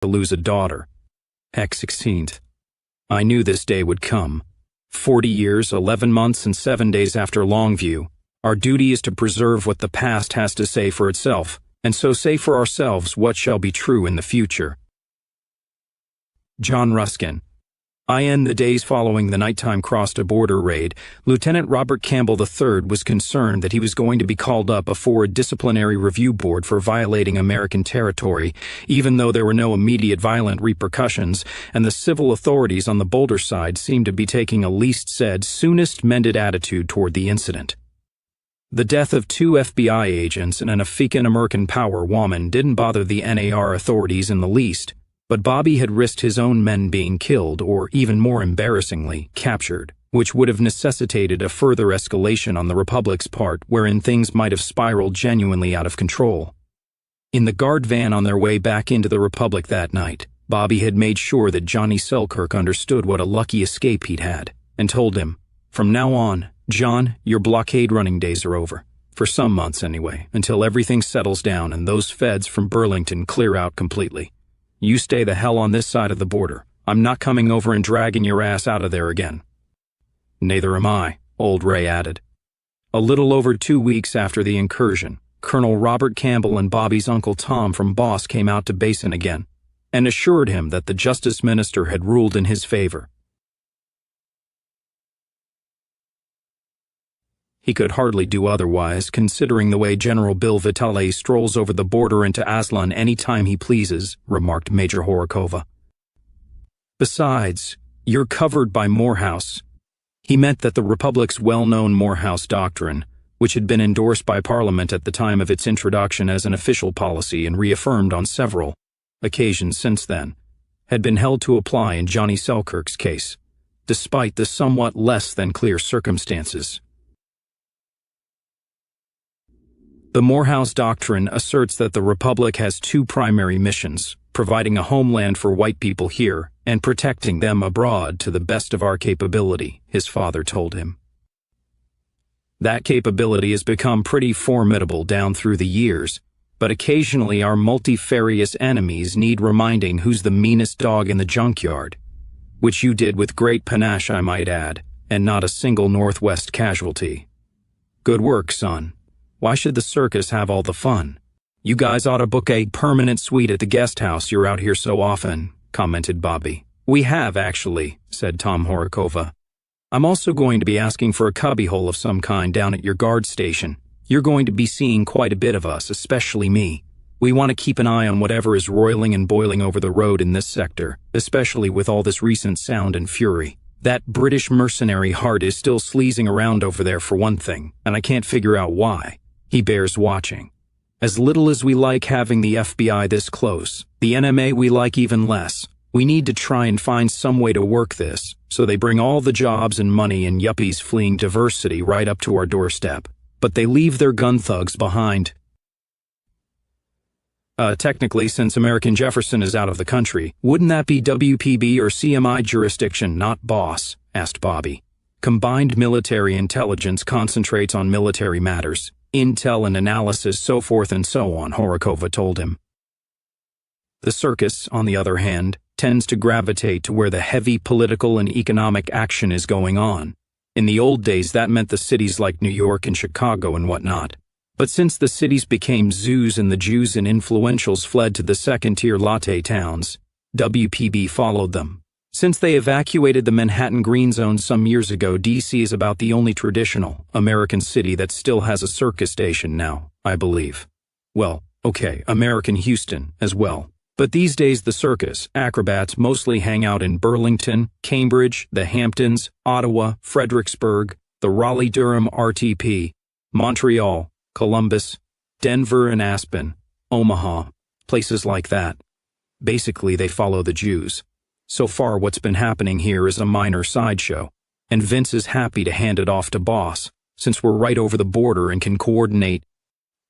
to lose a daughter. Heck, 16th. I knew this day would come. 40 years, 11 months, and 7 days after Longview, our duty is to preserve what the past has to say for itself, and so say for ourselves what shall be true in the future. John Ruskin. In the days following the nighttime cross-border raid, Lieutenant Robert Campbell III was concerned that he was going to be called up before a disciplinary review board for violating American territory, even though there were no immediate violent repercussions, and the civil authorities on the Boulder side seemed to be taking a least said, soonest mended attitude toward the incident. The death of 2 FBI agents and an African-American power woman didn't bother the NAR authorities in the least, but Bobby had risked his own men being killed or, even more embarrassingly, captured, which would have necessitated a further escalation on the Republic's part wherein things might have spiraled genuinely out of control. In the guard van on their way back into the Republic that night, Bobby had made sure that Johnny Selkirk understood what a lucky escape he'd had, and told him, "From now on, John, your blockade running days are over. For some months anyway, until everything settles down and those feds from Burlington clear out completely. You stay the hell on this side of the border. I'm not coming over and dragging your ass out of there again." "Neither am I," Old Ray added. A little over 2 weeks after the incursion, Colonel Robert Campbell and Bobby's Uncle Tom from Boss came out to Basin again, and assured him that the Justice Minister had ruled in his favor. He could hardly do otherwise, considering the way General Bill Vitale strolls over the border into Aslan any time he pleases, remarked Major Horakova. "Besides, you're covered by Morehouse." He meant that the Republic's well-known Morehouse Doctrine, which had been endorsed by Parliament at the time of its introduction as an official policy and reaffirmed on several occasions since then, had been held to apply in Johnny Selkirk's case, despite the somewhat less than clear circumstances. The Morehouse Doctrine asserts that the Republic has 2 primary missions, providing a homeland for white people here and protecting them abroad to the best of our capability, his father told him. That capability has become pretty formidable down through the years, but occasionally our multifarious enemies need reminding who's the meanest dog in the junkyard, which you did with great panache, I might add, and not a single Northwest casualty. Good work, son. Why should the circus have all the fun? You guys ought to book a permanent suite at the guest house you're out here so often, commented Bobby. We have, actually, said Tom Horakova. I'm also going to be asking for a cubbyhole of some kind down at your guard station. You're going to be seeing quite a bit of us, especially me. We want to keep an eye on whatever is roiling and boiling over the road in this sector, especially with all this recent sound and fury. That British mercenary Hart is still sleazing around over there for one thing, and I can't figure out why. He bears watching. As little as we like having the FBI this close, the NMA we like even less. We need to try and find some way to work this, so they bring all the jobs and money and yuppies fleeing diversity right up to our doorstep. But they leave their gun thugs behind. Technically, since American Jefferson is out of the country, wouldn't that be WPB or CMI jurisdiction, not boss? Asked Bobby. Combined military intelligence concentrates on military matters. Intel and analysis, so forth and so on, Horakova told him. The circus, on the other hand, tends to gravitate to where the heavy political and economic action is going on. In the old days, that meant the cities like New York and Chicago and whatnot. But since the cities became zoos and the Jews and influentials fled to the second-tier latte towns, WPB followed them. Since they evacuated the Manhattan Green Zone some years ago, D.C. is about the only traditional American city that still has a circus station now, I believe. Well, okay, American Houston as well. But these days the circus acrobats mostly hang out in Burlington, Cambridge, the Hamptons, Ottawa, Fredericksburg, the Raleigh-Durham RTP, Montreal, Columbus, Denver and Aspen, Omaha, places like that. Basically, they follow the Jews. So far, what's been happening here is a minor sideshow, and Vince is happy to hand it off to boss, since we're right over the border and can coordinate.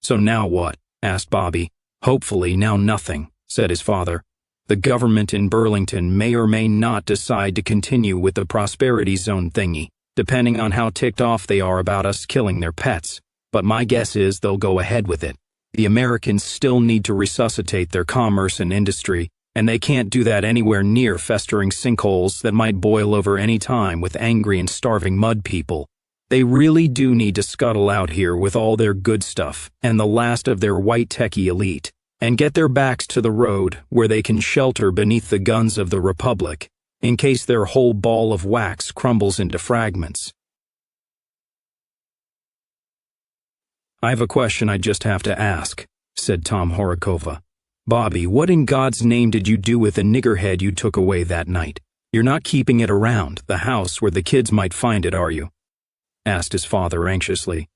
So now what? Asked Bobby. Hopefully now nothing, said his father. The government in Burlington may or may not decide to continue with the prosperity zone thingy, depending on how ticked off they are about us killing their pets. But my guess is they'll go ahead with it. The Americans still need to resuscitate their commerce and industry, And they can't do that anywhere near festering sinkholes that might boil over any time with angry and starving mud people. They really do need to scuttle out here with all their good stuff and the last of their white techie elite, and get their backs to the road where they can shelter beneath the guns of the Republic, in case their whole ball of wax crumbles into fragments. "I have a question I just have to ask," said Tom Horakova. "Bobby, what in God's name did you do with the niggerhead you took away that night? You're not keeping it around the house where the kids might find it, are you?" asked his father anxiously.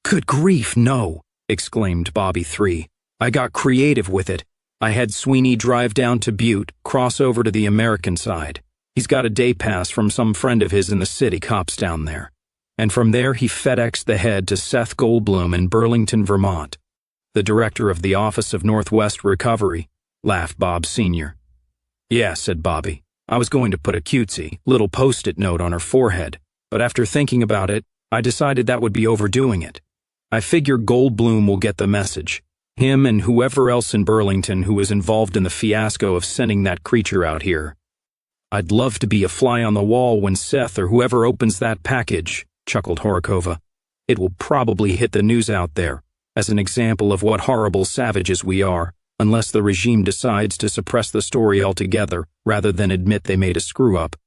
"Good grief, no," exclaimed Bobby III. "I got creative with it. I had Sweeney drive down to Butte, cross over to the American side. He's got a day pass from some friend of his in the city cops down there. And from there he FedExed the head to Seth Goldblum in Burlington, Vermont. The director of the Office of Northwest Recovery," laughed Bob Sr. "Yeah," said Bobby. "I was going to put a cutesy little post-it note on her forehead, but after thinking about it, I decided that would be overdoing it. I figure Goldblum will get the message. Him and whoever else in Burlington who was involved in the fiasco of sending that creature out here. I'd love to be a fly on the wall when Seth or whoever opens that package," chuckled Horakova. "It will probably hit the news out there, as an example of what horrible savages we are, unless the regime decides to suppress the story altogether rather than admit they made a screw-up."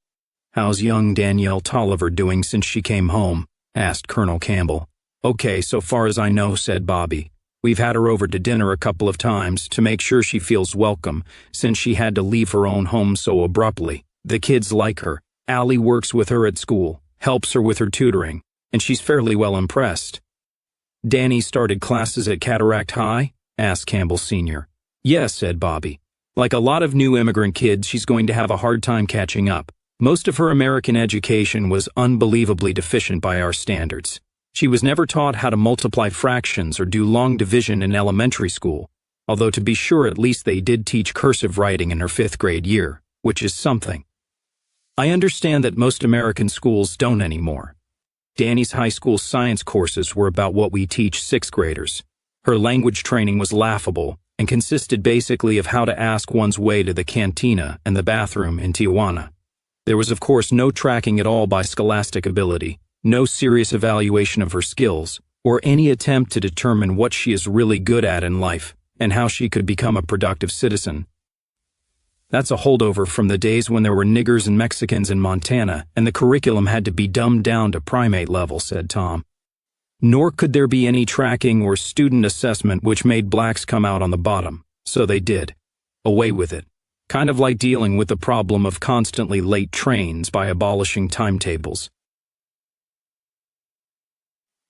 "How's young Danielle Tolliver doing since she came home?" asked Colonel Campbell. "Okay, so far as I know," said Bobby. "We've had her over to dinner a couple of times to make sure she feels welcome, since she had to leave her own home so abruptly. The kids like her. Allie works with her at school, helps her with her tutoring, and she's fairly well impressed." "Danny started classes at Cataract High?" asked Campbell Sr. "Yes," said Bobby. "Like a lot of new immigrant kids, she's going to have a hard time catching up. Most of her American education was unbelievably deficient by our standards. She was never taught how to multiply fractions or do long division in elementary school, although to be sure at least they did teach cursive writing in her 5th grade year, which is something. I understand that most American schools don't anymore. Danny's high school science courses were about what we teach 6th graders. Her language training was laughable and consisted basically of how to ask one's way to the cantina and the bathroom in Tijuana. There was of course no tracking at all by scholastic ability, no serious evaluation of her skills, or any attempt to determine what she is really good at in life and how she could become a productive citizen. That's a holdover from the days when there were niggers and Mexicans in Montana and the curriculum had to be dumbed down to primate level," said Tom. "Nor could there be any tracking or student assessment which made blacks come out on the bottom, so they did. Away with it. Kind of like dealing with the problem of constantly late trains by abolishing timetables.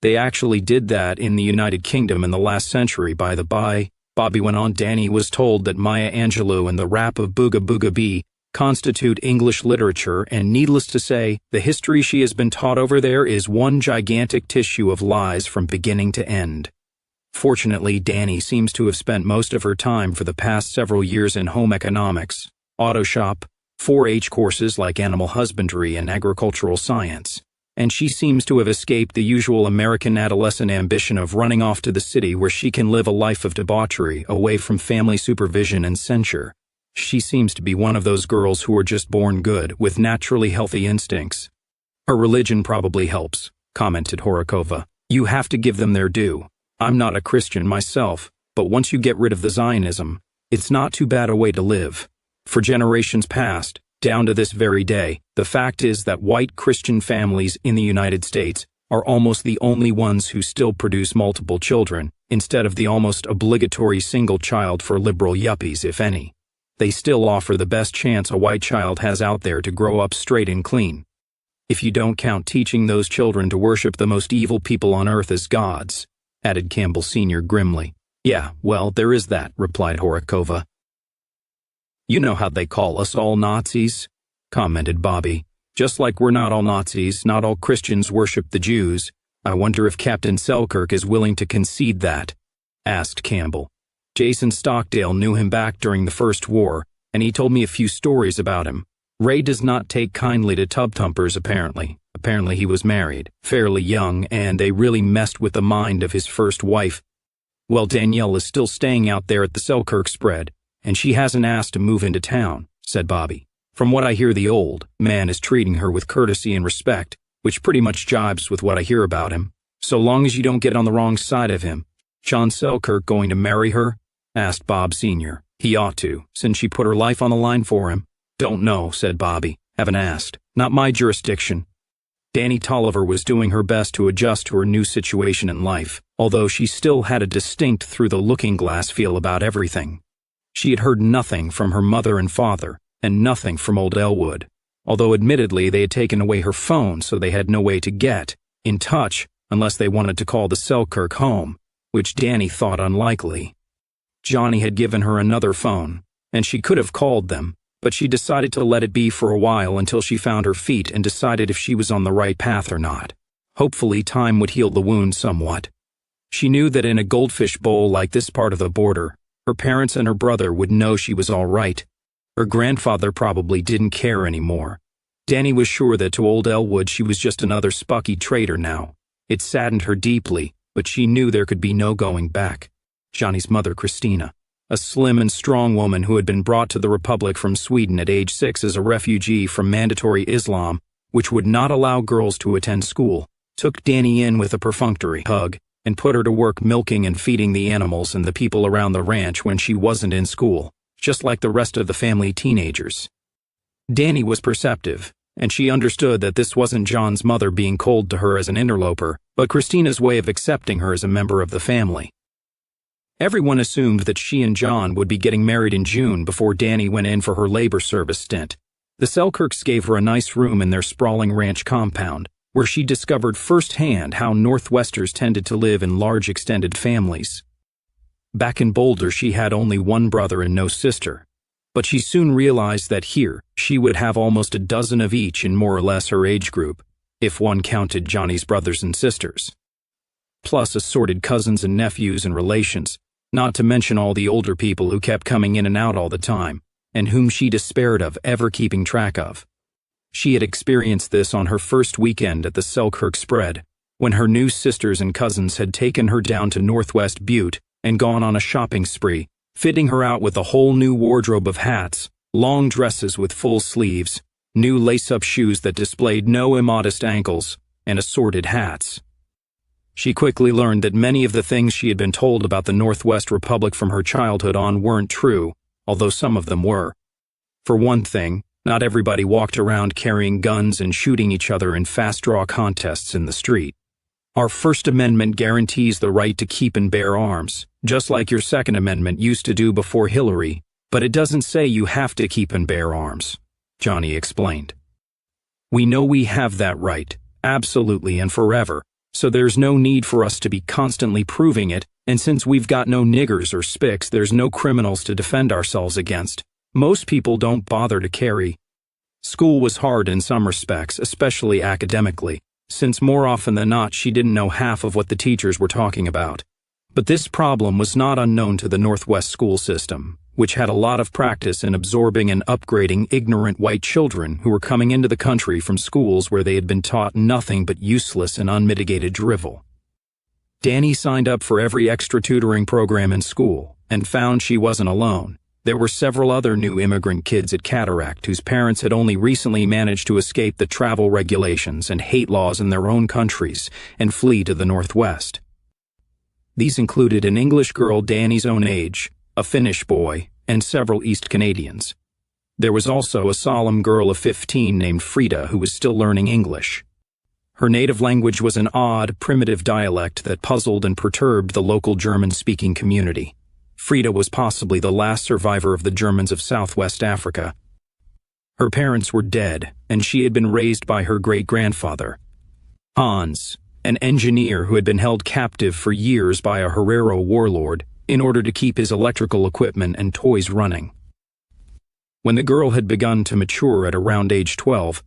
They actually did that in the United Kingdom in the last century, by the by," Bobby went on. "Danny was told that Maya Angelou and the rap of Booga Booga Bee constitute English literature, and needless to say, the history she has been taught over there is one gigantic tissue of lies from beginning to end. Fortunately, Danny seems to have spent most of her time for the past several years in home economics, auto shop, 4-H courses like animal husbandry and agricultural science, and she seems to have escaped the usual American adolescent ambition of running off to the city where she can live a life of debauchery away from family supervision and censure. She seems to be one of those girls who are just born good, with naturally healthy instincts." "Her religion probably helps," commented Horakova. "You have to give them their due. I'm not a Christian myself, but once you get rid of the Zionism, it's not too bad a way to live. For generations past, down to this very day, the fact is that white Christian families in the United States are almost the only ones who still produce multiple children, instead of the almost obligatory single child for liberal yuppies, if any. They still offer the best chance a white child has out there to grow up straight and clean. If you don't count teaching those children to worship the most evil people on earth as gods," added Campbell Sr. grimly. "Yeah, well, there is that," replied Horakova. "You know how they call us all Nazis," commented Bobby. "Just like we're not all Nazis, not all Christians worship the Jews. I wonder if Captain Selkirk is willing to concede that," asked Campbell. "Jason Stockdale knew him back during the First War, and he told me a few stories about him. Ray does not take kindly to tub-thumpers, apparently. Apparently he was married, fairly young, and they really messed with the mind of his first wife. Well, Danielle is still staying out there at the Selkirk spread, and she hasn't asked to move into town," said Bobby. "From what I hear, the old man is treating her with courtesy and respect, which pretty much jibes with what I hear about him. So long as you don't get on the wrong side of him." "John Selkirk going to marry her?" asked Bob Sr. "He ought to, since she put her life on the line for him." "Don't know," said Bobby. "Haven't asked. Not my jurisdiction." Danny Tolliver was doing her best to adjust to her new situation in life, although she still had a distinct through-the-looking-glass feel about everything. She had heard nothing from her mother and father, and nothing from old Elwood, although admittedly they had taken away her phone, so they had no way to get in touch unless they wanted to call the Selkirk home, which Danny thought unlikely. Johnny had given her another phone, and she could have called them, but she decided to let it be for a while until she found her feet and decided if she was on the right path or not. Hopefully time would heal the wound somewhat. She knew that in a goldfish bowl like this part of the border, her parents and her brother would know she was all right. Her grandfather probably didn't care anymore. Danny was sure that to old Elwood she was just another spucky traitor now. It saddened her deeply, but she knew there could be no going back. Johnny's mother, Christina, a slim and strong woman who had been brought to the Republic from Sweden at age 6 as a refugee from mandatory Islam, which would not allow girls to attend school, took Danny in with a perfunctory hug and put her to work milking and feeding the animals and the people around the ranch when she wasn't in school, just like the rest of the family teenagers. Danny was perceptive, and she understood that this wasn't John's mother being cold to her as an interloper, but Christina's way of accepting her as a member of the family. Everyone assumed that she and John would be getting married in June before Danny went in for her labor service stint. The Selkirks gave her a nice room in their sprawling ranch compound, where she discovered firsthand how Northwesters tended to live in large extended families. Back in Boulder, she had only one brother and no sister, but she soon realized that here she would have almost a dozen of each in more or less her age group, if one counted Johnny's brothers and sisters. Plus assorted cousins and nephews and relations, not to mention all the older people who kept coming in and out all the time, and whom she despaired of ever keeping track of. She had experienced this on her first weekend at the Selkirk spread, when her new sisters and cousins had taken her down to Northwest Butte and gone on a shopping spree, fitting her out with a whole new wardrobe of hats, long dresses with full sleeves, new lace-up shoes that displayed no immodest ankles, and assorted hats. She quickly learned that many of the things she had been told about the Northwest Republic from her childhood on weren't true, although some of them were. For one thing, not everybody walked around carrying guns and shooting each other in fast-draw contests in the street. Our First Amendment guarantees the right to keep and bear arms, just like your Second Amendment used to do before Hillary, but it doesn't say you have to keep and bear arms, Johnny explained. We know we have that right, absolutely and forever, so there's no need for us to be constantly proving it, and since we've got no niggers or spics, there's no criminals to defend ourselves against. Most people don't bother to carry. School was hard in some respects, especially academically, since more often than not she didn't know half of what the teachers were talking about. But this problem was not unknown to the Northwest school system, which had a lot of practice in absorbing and upgrading ignorant white children who were coming into the country from schools where they had been taught nothing but useless and unmitigated drivel. Danny signed up for every extra tutoring program in school and found she wasn't alone. There were several other new immigrant kids at Cataract whose parents had only recently managed to escape the travel regulations and hate laws in their own countries and flee to the Northwest. These included an English girl Danny's own age, a Finnish boy, and several East Canadians. There was also a solemn girl of 15 named Frida who was still learning English. Her native language was an odd, primitive dialect that puzzled and perturbed the local German-speaking community. Frida was possibly the last survivor of the Germans of Southwest Africa. Her parents were dead, and she had been raised by her great-grandfather, Hans, an engineer who had been held captive for years by a Herero warlord in order to keep his electrical equipment and toys running. When the girl had begun to mature at around age 12,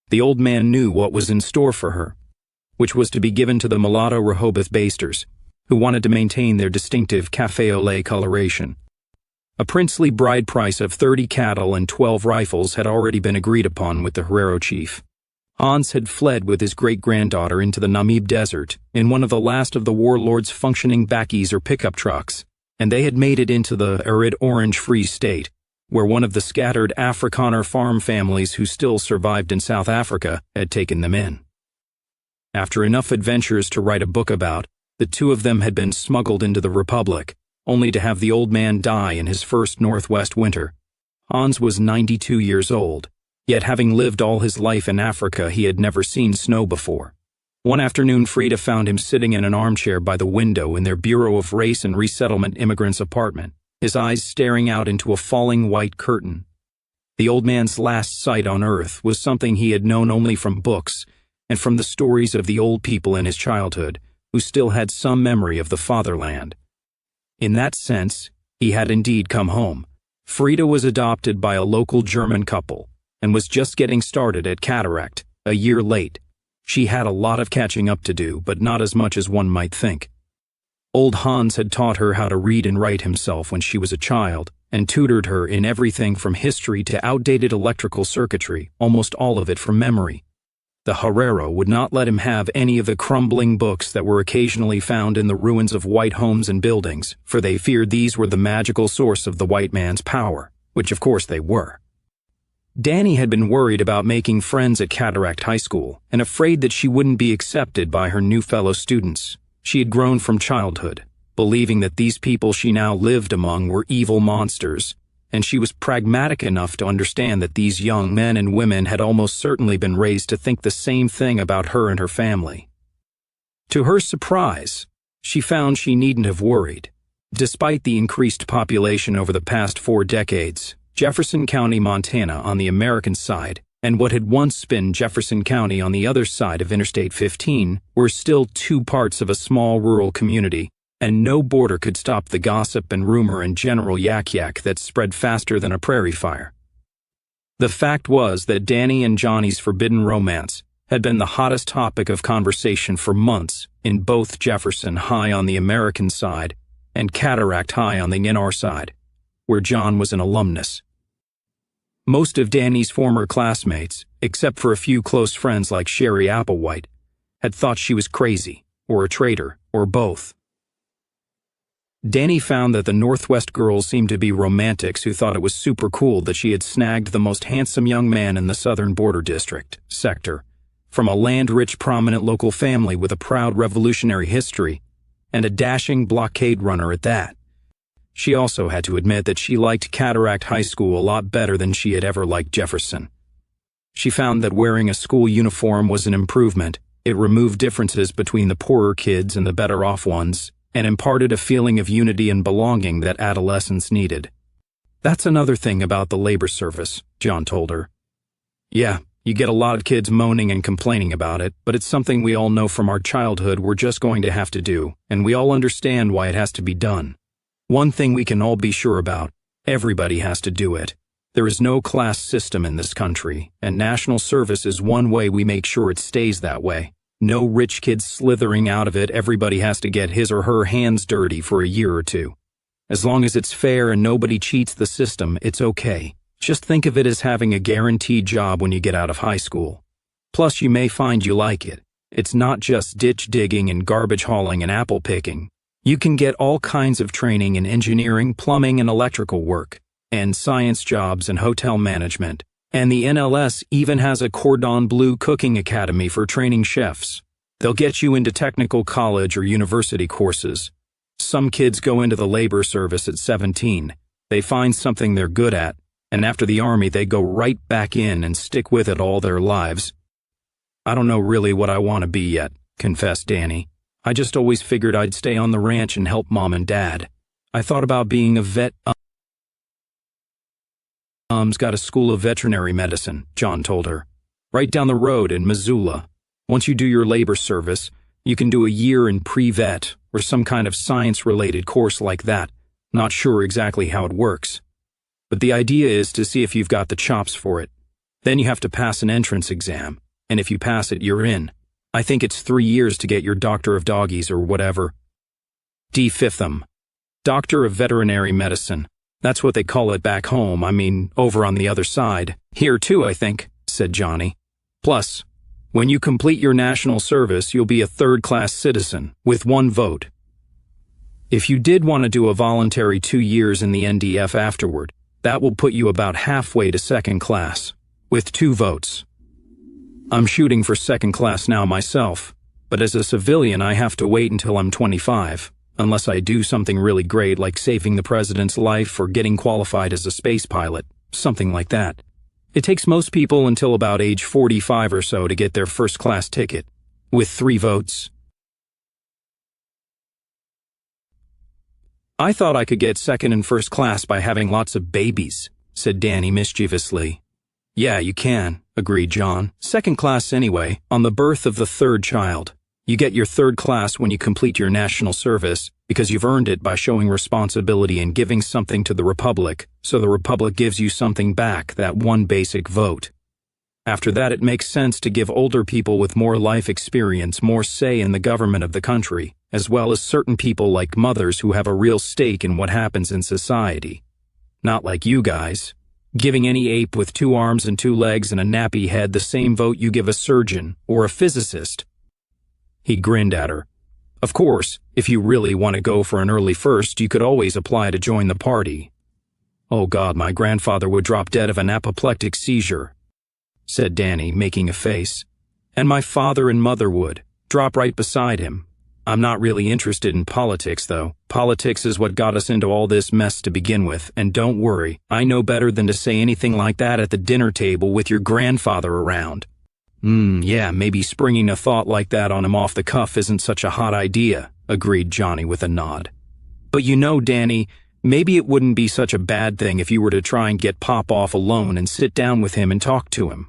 the old man knew what was in store for her, which was to be given to the mulatto Rehoboth Basters, who wanted to maintain their distinctive café au lait coloration. A princely bride price of 30 cattle and 12 rifles had already been agreed upon with the Herero chief. Hans had fled with his great-granddaughter into the Namib Desert in one of the last of the warlord's functioning bakkies or pickup trucks, and they had made it into the arid Orange Free State, where one of the scattered Afrikaner farm families who still survived in South Africa had taken them in. After enough adventures to write a book about, the two of them had been smuggled into the Republic, only to have the old man die in his first Northwest winter. Hans was 92 years old, yet having lived all his life in Africa, he had never seen snow before. One afternoon, Frida found him sitting in an armchair by the window in their Bureau of Race and Resettlement immigrants' apartment, his eyes staring out into a falling white curtain. The old man's last sight on earth was something he had known only from books and from the stories of the old people in his childhood, who still had some memory of the fatherland. In that sense, he had indeed come home. Frida was adopted by a local German couple and was just getting started at Cataract, a year late. She had a lot of catching up to do, but not as much as one might think. Old Hans had taught her how to read and write himself when she was a child, and tutored her in everything from history to outdated electrical circuitry, almost all of it from memory. The Herero would not let him have any of the crumbling books that were occasionally found in the ruins of white homes and buildings, for they feared these were the magical source of the white man's power, which of course they were. Danny had been worried about making friends at Cataract High School, and afraid that she wouldn't be accepted by her new fellow students. She had grown from childhood, believing that these people she now lived among were evil monsters, and she was pragmatic enough to understand that these young men and women had almost certainly been raised to think the same thing about her and her family. To her surprise, she found she needn't have worried. Despite the increased population over the past 4 decades, Jefferson County, Montana on the American side, and what had once been Jefferson County on the other side of Interstate 15 were still 2 parts of a small rural community, and no border could stop the gossip and rumor and general yak-yak that spread faster than a prairie fire. The fact was that Danny and Johnny's forbidden romance had been the hottest topic of conversation for months in both Jefferson High on the American side and Cataract High on the NR side, where John was an alumnus. Most of Danny's former classmates, except for a few close friends like Sherry Applewhite, had thought she was crazy, or a traitor, or both. Danny found that the Northwest girls seemed to be romantics who thought it was super cool that she had snagged the most handsome young man in the Southern Border District, sector, from a land-rich prominent local family with a proud revolutionary history, and a dashing blockade runner at that. She also had to admit that she liked Cataract High School a lot better than she had ever liked Jefferson. She found that wearing a school uniform was an improvement. It removed differences between the poorer kids and the better-off ones, and imparted a feeling of unity and belonging that adolescents needed. That's another thing about the labor service, John told her. Yeah, you get a lot of kids moaning and complaining about it, but it's something we all know from our childhood we're just going to have to do, and we all understand why it has to be done. One thing we can all be sure about, everybody has to do it. There is no class system in this country, and national service is one way we make sure it stays that way. No rich kid slithering out of it. Everybody has to get his or her hands dirty for a year or 2. As long as it's fair and nobody cheats the system, it's okay. Just think of it as having a guaranteed job when you get out of high school. Plus, you may find you like it. It's not just ditch digging and garbage hauling and apple picking. You can get all kinds of training in engineering, plumbing, and electrical work, and science jobs and hotel management. And the NLS even has a cordon bleu cooking academy for training chefs. They'll get you into technical college or university courses. Some kids go into the labor service at 17. They find something they're good at, and after the army they go right back in and stick with it all their lives. I don't know really what I want to be yet, confessed Danny. I just always figured I'd stay on the ranch and help Mom and Dad. I thought about being a vet. Mom's got a school of veterinary medicine, John told her. Right down the road in Missoula. Once you do your labor service, you can do a year in pre-vet or some kind of science-related course like that. Not sure exactly how it works. But the idea is to see if you've got the chops for it. Then you have to pass an entrance exam, and if you pass it, you're in. I think it's 3 years to get your Doctor of Doggies or whatever. D5 Doctor of Veterinary Medicine. That's what they call it back home, over on the other side. Here too, I think, said Johnny. Plus, when you complete your national service, you'll be a third-class citizen, with 1 vote. If you did want to do a voluntary 2 years in the NDF afterward, that will put you about halfway to second class, with 2 votes. I'm shooting for second class now myself, but as a civilian I have to wait until I'm 25, unless I do something really great like saving the president's life or getting qualified as a space pilot, something like that. It takes most people until about age 45 or so to get their first class ticket, with 3 votes. I thought I could get second and first class by having lots of babies, said Danny mischievously. Yeah, you can, agreed John. Second class anyway, on the birth of the 3rd child. You get your 3rd class when you complete your national service, because you've earned it by showing responsibility and giving something to the Republic, so the Republic gives you something back, that one basic vote. After that, it makes sense to give older people with more life experience more say in the government of the country, as well as certain people like mothers who have a real stake in what happens in society. Not like you guys, giving any ape with 2 arms and 2 legs and a nappy head the same vote you give a surgeon or a physicist. He grinned at her. Of course, if you really want to go for an early first, you could always apply to join the party. Oh God, my grandfather would drop dead of an apoplectic seizure, said Danny, making a face. And my father and mother would, drop right beside him. I'm not really interested in politics, though. Politics is what got us into all this mess to begin with, and don't worry, I know better than to say anything like that at the dinner table with your grandfather around. Yeah, maybe springing a thought like that on him off the cuff isn't such a hot idea, agreed Johnny with a nod. But you know, Danny, maybe it wouldn't be such a bad thing if you were to try and get Pop off alone and sit down with him and talk to him.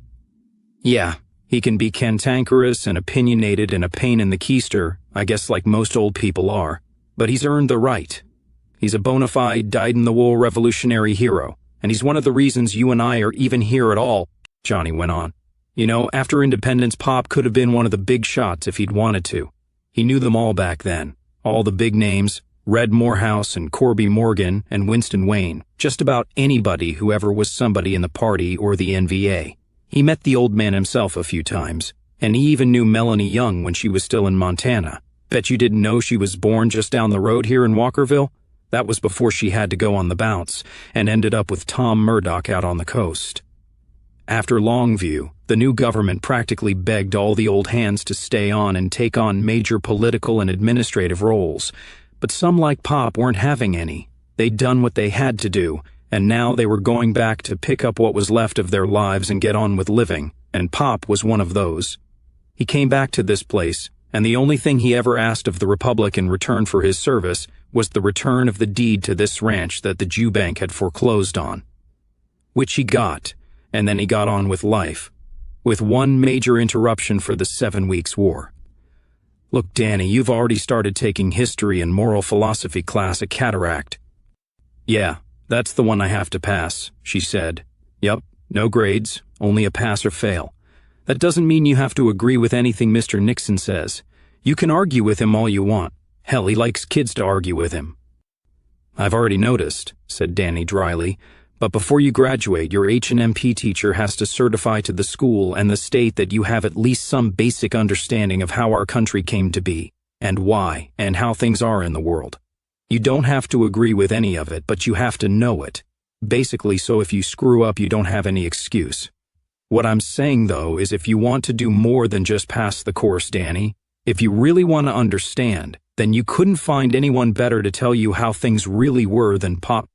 Yeah, he can be cantankerous and opinionated and a pain in the keister, I guess like most old people are, but he's earned the right. He's a bona fide, dyed-in-the-wool revolutionary hero, and he's one of the reasons you and I are even here at all, Johnny went on. You know, after independence, Pop could have been one of the big shots if he'd wanted to. He knew them all back then, all the big names, Red Morehouse and Corby Morgan and Winston Wayne, just about anybody who ever was somebody in the party or the NVA. He met the old man himself a few times, and he even knew Melanie Young when she was still in Montana. Bet you didn't know she was born just down the road here in Walkerville? That was before she had to go on the bounce, and ended up with Tom Murdoch out on the coast. After Longview, the new government practically begged all the old hands to stay on and take on major political and administrative roles, but some like Pop weren't having any. They'd done what they had to do, and now they were going back to pick up what was left of their lives and get on with living, and Pop was one of those. He came back to this place, and the only thing he ever asked of the Republic in return for his service was the return of the deed to this ranch that the Jew Bank had foreclosed on. Which he got, and then he got on with life, with one major interruption for the 7 Weeks' War. Look, Danny, you've already started taking history and moral philosophy class at Cataract. Yeah, that's the one I have to pass, she said. Yup, no grades, only a pass or fail. That doesn't mean you have to agree with anything Mr. Nixon says. You can argue with him all you want. Hell, he likes kids to argue with him. I've already noticed, said Danny dryly, but before you graduate, your H&MP teacher has to certify to the school and the state that you have at least some basic understanding of how our country came to be, and why, and how things are in the world. You don't have to agree with any of it, but you have to know it. Basically, so if you screw up, you don't have any excuse. What I'm saying, though, is if you want to do more than just pass the course, Danny, if you really want to understand, then you couldn't find anyone better to tell you how things really were than Pop.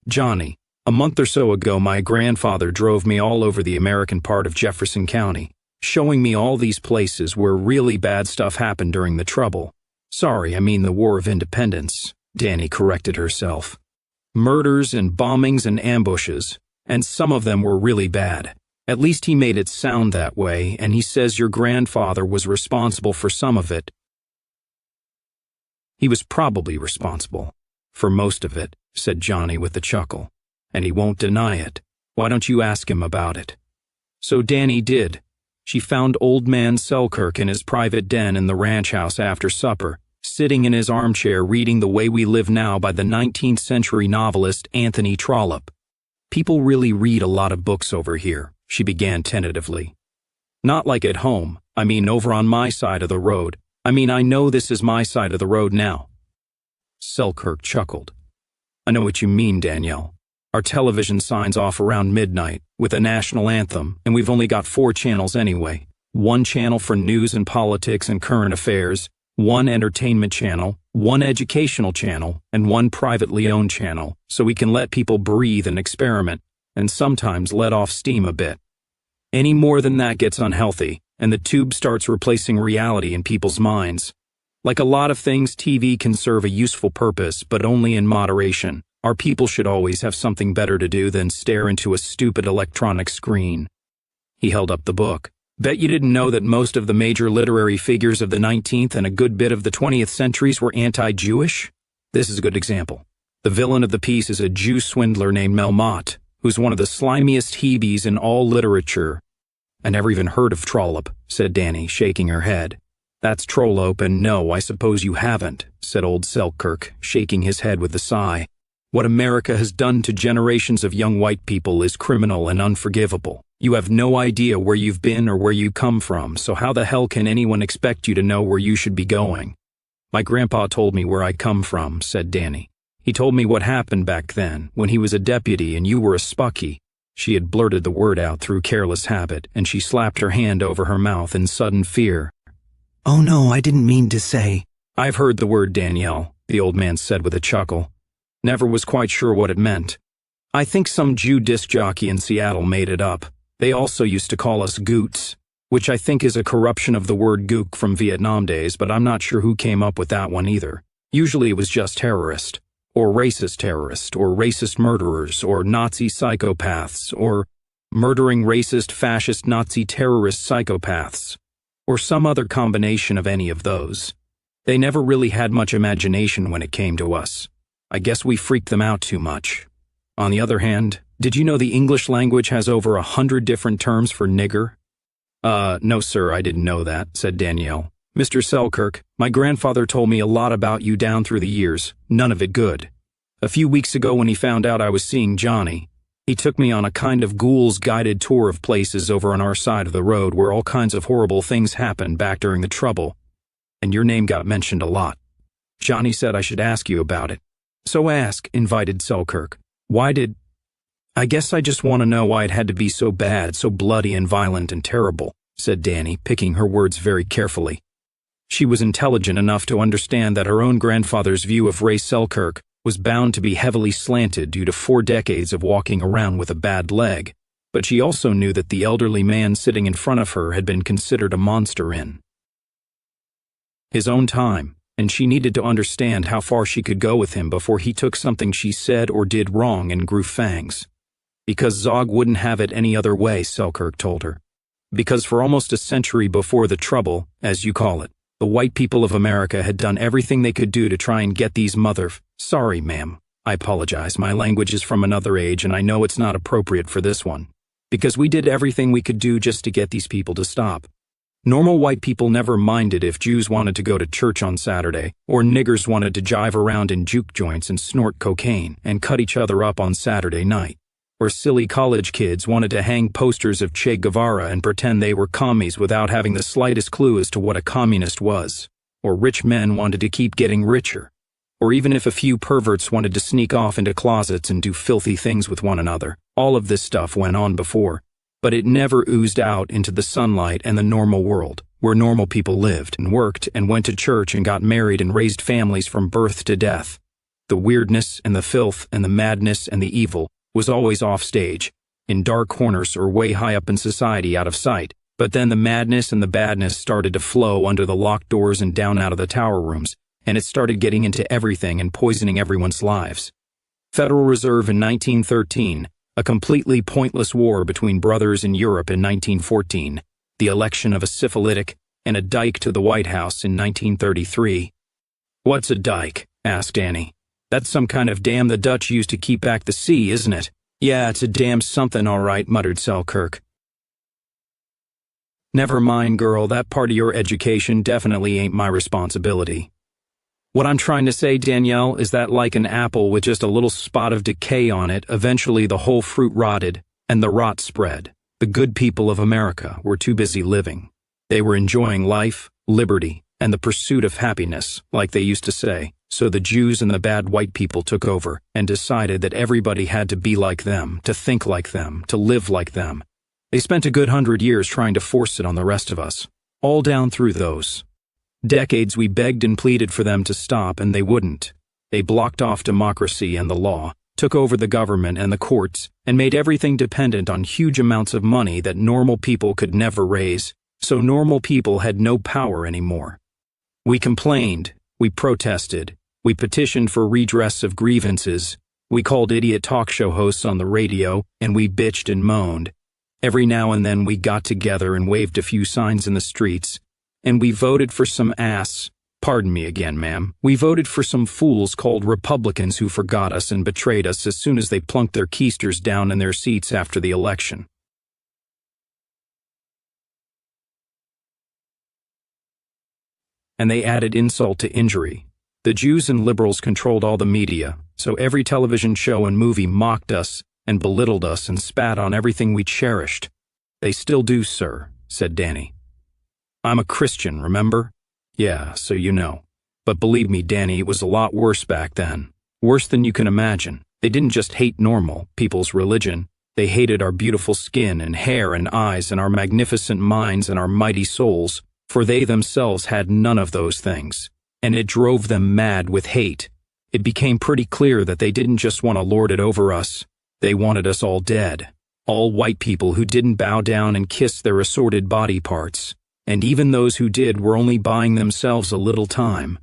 Johnny, a month or so ago, my grandfather drove me all over the American part of Jefferson County, showing me all these places where really bad stuff happened during the Trouble. Sorry, I mean the War of Independence, Danny corrected herself. Murders and bombings and ambushes, and some of them were really bad. At least he made it sound that way, and he says your grandfather was responsible for some of it. He was probably responsible for most of it, said Johnny with a chuckle, and he won't deny it. Why don't you ask him about it? So Danny did. She found old man Selkirk in his private den in the ranch house after supper, sitting in his armchair reading The Way We Live Now by the 19th century novelist Anthony Trollope. People really read a lot of books over here, she began tentatively. Not like at home, I mean over on my side of the road. I mean, I know this is my side of the road now. Selkirk chuckled. I know what you mean, Danielle. Our television signs off around midnight with a national anthem, and we've only got 4 channels anyway. 1 channel for news and politics and current affairs, 1 entertainment channel, 1 educational channel, and 1 privately owned channel, so we can let people breathe and experiment, and sometimes let off steam a bit. Any more than that gets unhealthy, and the tube starts replacing reality in people's minds. Like a lot of things, TV can serve a useful purpose, but only in moderation. Our people should always have something better to do than stare into a stupid electronic screen. He held up the book. Bet you didn't know that most of the major literary figures of the 19th and a good bit of the 20th centuries were anti-Jewish? This is a good example. The villain of the piece is a Jew swindler named Melmotte, who's one of the slimiest Hebes in all literature. I never even heard of Trollope, said Danny, shaking her head. That's Trollope, and no, I suppose you haven't, said old Selkirk, shaking his head with a sigh. What America has done to generations of young white people is criminal and unforgivable. You have no idea where you've been or where you come from, so how the hell can anyone expect you to know where you should be going? My grandpa told me where I come from, said Danny. He told me what happened back then, when he was a deputy and you were a spucky. She had blurted the word out through careless habit, and she slapped her hand over her mouth in sudden fear. Oh no, I didn't mean to say. I've heard the word, Danielle, the old man said with a chuckle. Never was quite sure what it meant. I think some Jew disc jockey in Seattle made it up. They also used to call us goots, which I think is a corruption of the word gook from Vietnam days, but I'm not sure who came up with that one either. Usually it was just terrorist, or racist murderers, or Nazi psychopaths, or murdering racist, fascist, Nazi terrorist psychopaths, or some other combination of any of those. They never really had much imagination when it came to us. I guess we freaked them out too much. On the other hand, did you know the English language has over 100 different terms for nigger? No sir, I didn't know that, said Danielle. Mr. Selkirk, my grandfather told me a lot about you down through the years, none of it good. A few weeks ago when he found out I was seeing Johnny, he took me on a kind of ghoul's guided tour of places over on our side of the road where all kinds of horrible things happened back during the Trouble, and your name got mentioned a lot. Johnny said I should ask you about it. So ask, invited Selkirk. I guess I just want to know why it had to be so bad, so bloody and violent and terrible, said Danny, picking her words very carefully. She was intelligent enough to understand that her own grandfather's view of Ray Selkirk was bound to be heavily slanted due to 4 decades of walking around with a bad leg, but she also knew that the elderly man sitting in front of her had been considered a monster in his own time, and she needed to understand how far she could go with him before he took something she said or did wrong and grew fangs. Because Zog wouldn't have it any other way, Selkirk told her. Because for almost a century before the Trouble, as you call it, the white people of America had done everything they could do to try and get these Sorry, ma'am. I apologize, my language is from another age and I know it's not appropriate for this one. Because we did everything we could do just to get these people to stop. Normal white people never minded if Jews wanted to go to church on Saturday, or niggers wanted to jive around in juke joints and snort cocaine and cut each other up on Saturday night, or silly college kids wanted to hang posters of Che Guevara and pretend they were commies without having the slightest clue as to what a communist was, or rich men wanted to keep getting richer, or even if a few perverts wanted to sneak off into closets and do filthy things with one another. All of this stuff went on before, but it never oozed out into the sunlight and the normal world, where normal people lived and worked and went to church and got married and raised families from birth to death. The weirdness and the filth and the madness and the evil was always off stage, in dark corners or way high up in society out of sight, but then the madness and the badness started to flow under the locked doors and down out of the tower rooms, and it started getting into everything and poisoning everyone's lives. Federal Reserve in 1913, a completely pointless war between brothers in Europe in 1914, the election of a syphilitic and a dyke to the White House in 1933. What's a dyke? Asked Annie. That's some kind of dam the Dutch used to keep back the sea, isn't it? Yeah, it's a damn something all right, muttered Selkirk. Never mind, girl, that part of your education definitely ain't my responsibility. What I'm trying to say, Danielle, is that like an apple with just a little spot of decay on it, eventually the whole fruit rotted, and the rot spread. The good people of America were too busy living. They were enjoying life, liberty, and the pursuit of happiness, like they used to say. So the Jews and the bad white people took over and decided that everybody had to be like them, to think like them, to live like them. They spent a good 100 years trying to force it on the rest of us. All down through those decades we begged and pleaded for them to stop, and they wouldn't. They blocked off democracy and the law, took over the government and the courts, and made everything dependent on huge amounts of money that normal people could never raise, so normal people had no power anymore. We complained, we protested, we petitioned for redress of grievances, we called idiot talk show hosts on the radio, and we bitched and moaned. Every now and then we got together and waved a few signs in the streets, and we voted for some pardon me again, ma'am, we voted for some fools called Republicans who forgot us and betrayed us as soon as they plunked their keisters down in their seats after the election. And they added insult to injury. The Jews and liberals controlled all the media, so every television show and movie mocked us and belittled us and spat on everything we cherished. They still do, sir, said Danny. I'm a Christian, remember? Yeah, so you know. But believe me, Danny, it was a lot worse back then. Worse than you can imagine. They didn't just hate normal people's religion. They hated our beautiful skin and hair and eyes and our magnificent minds and our mighty souls, for they themselves had none of those things. And it drove them mad with hate. It became pretty clear that they didn't just want to lord it over us. They wanted us all dead. All white people who didn't bow down and kiss their assorted body parts. And even those who did were only buying themselves a little time.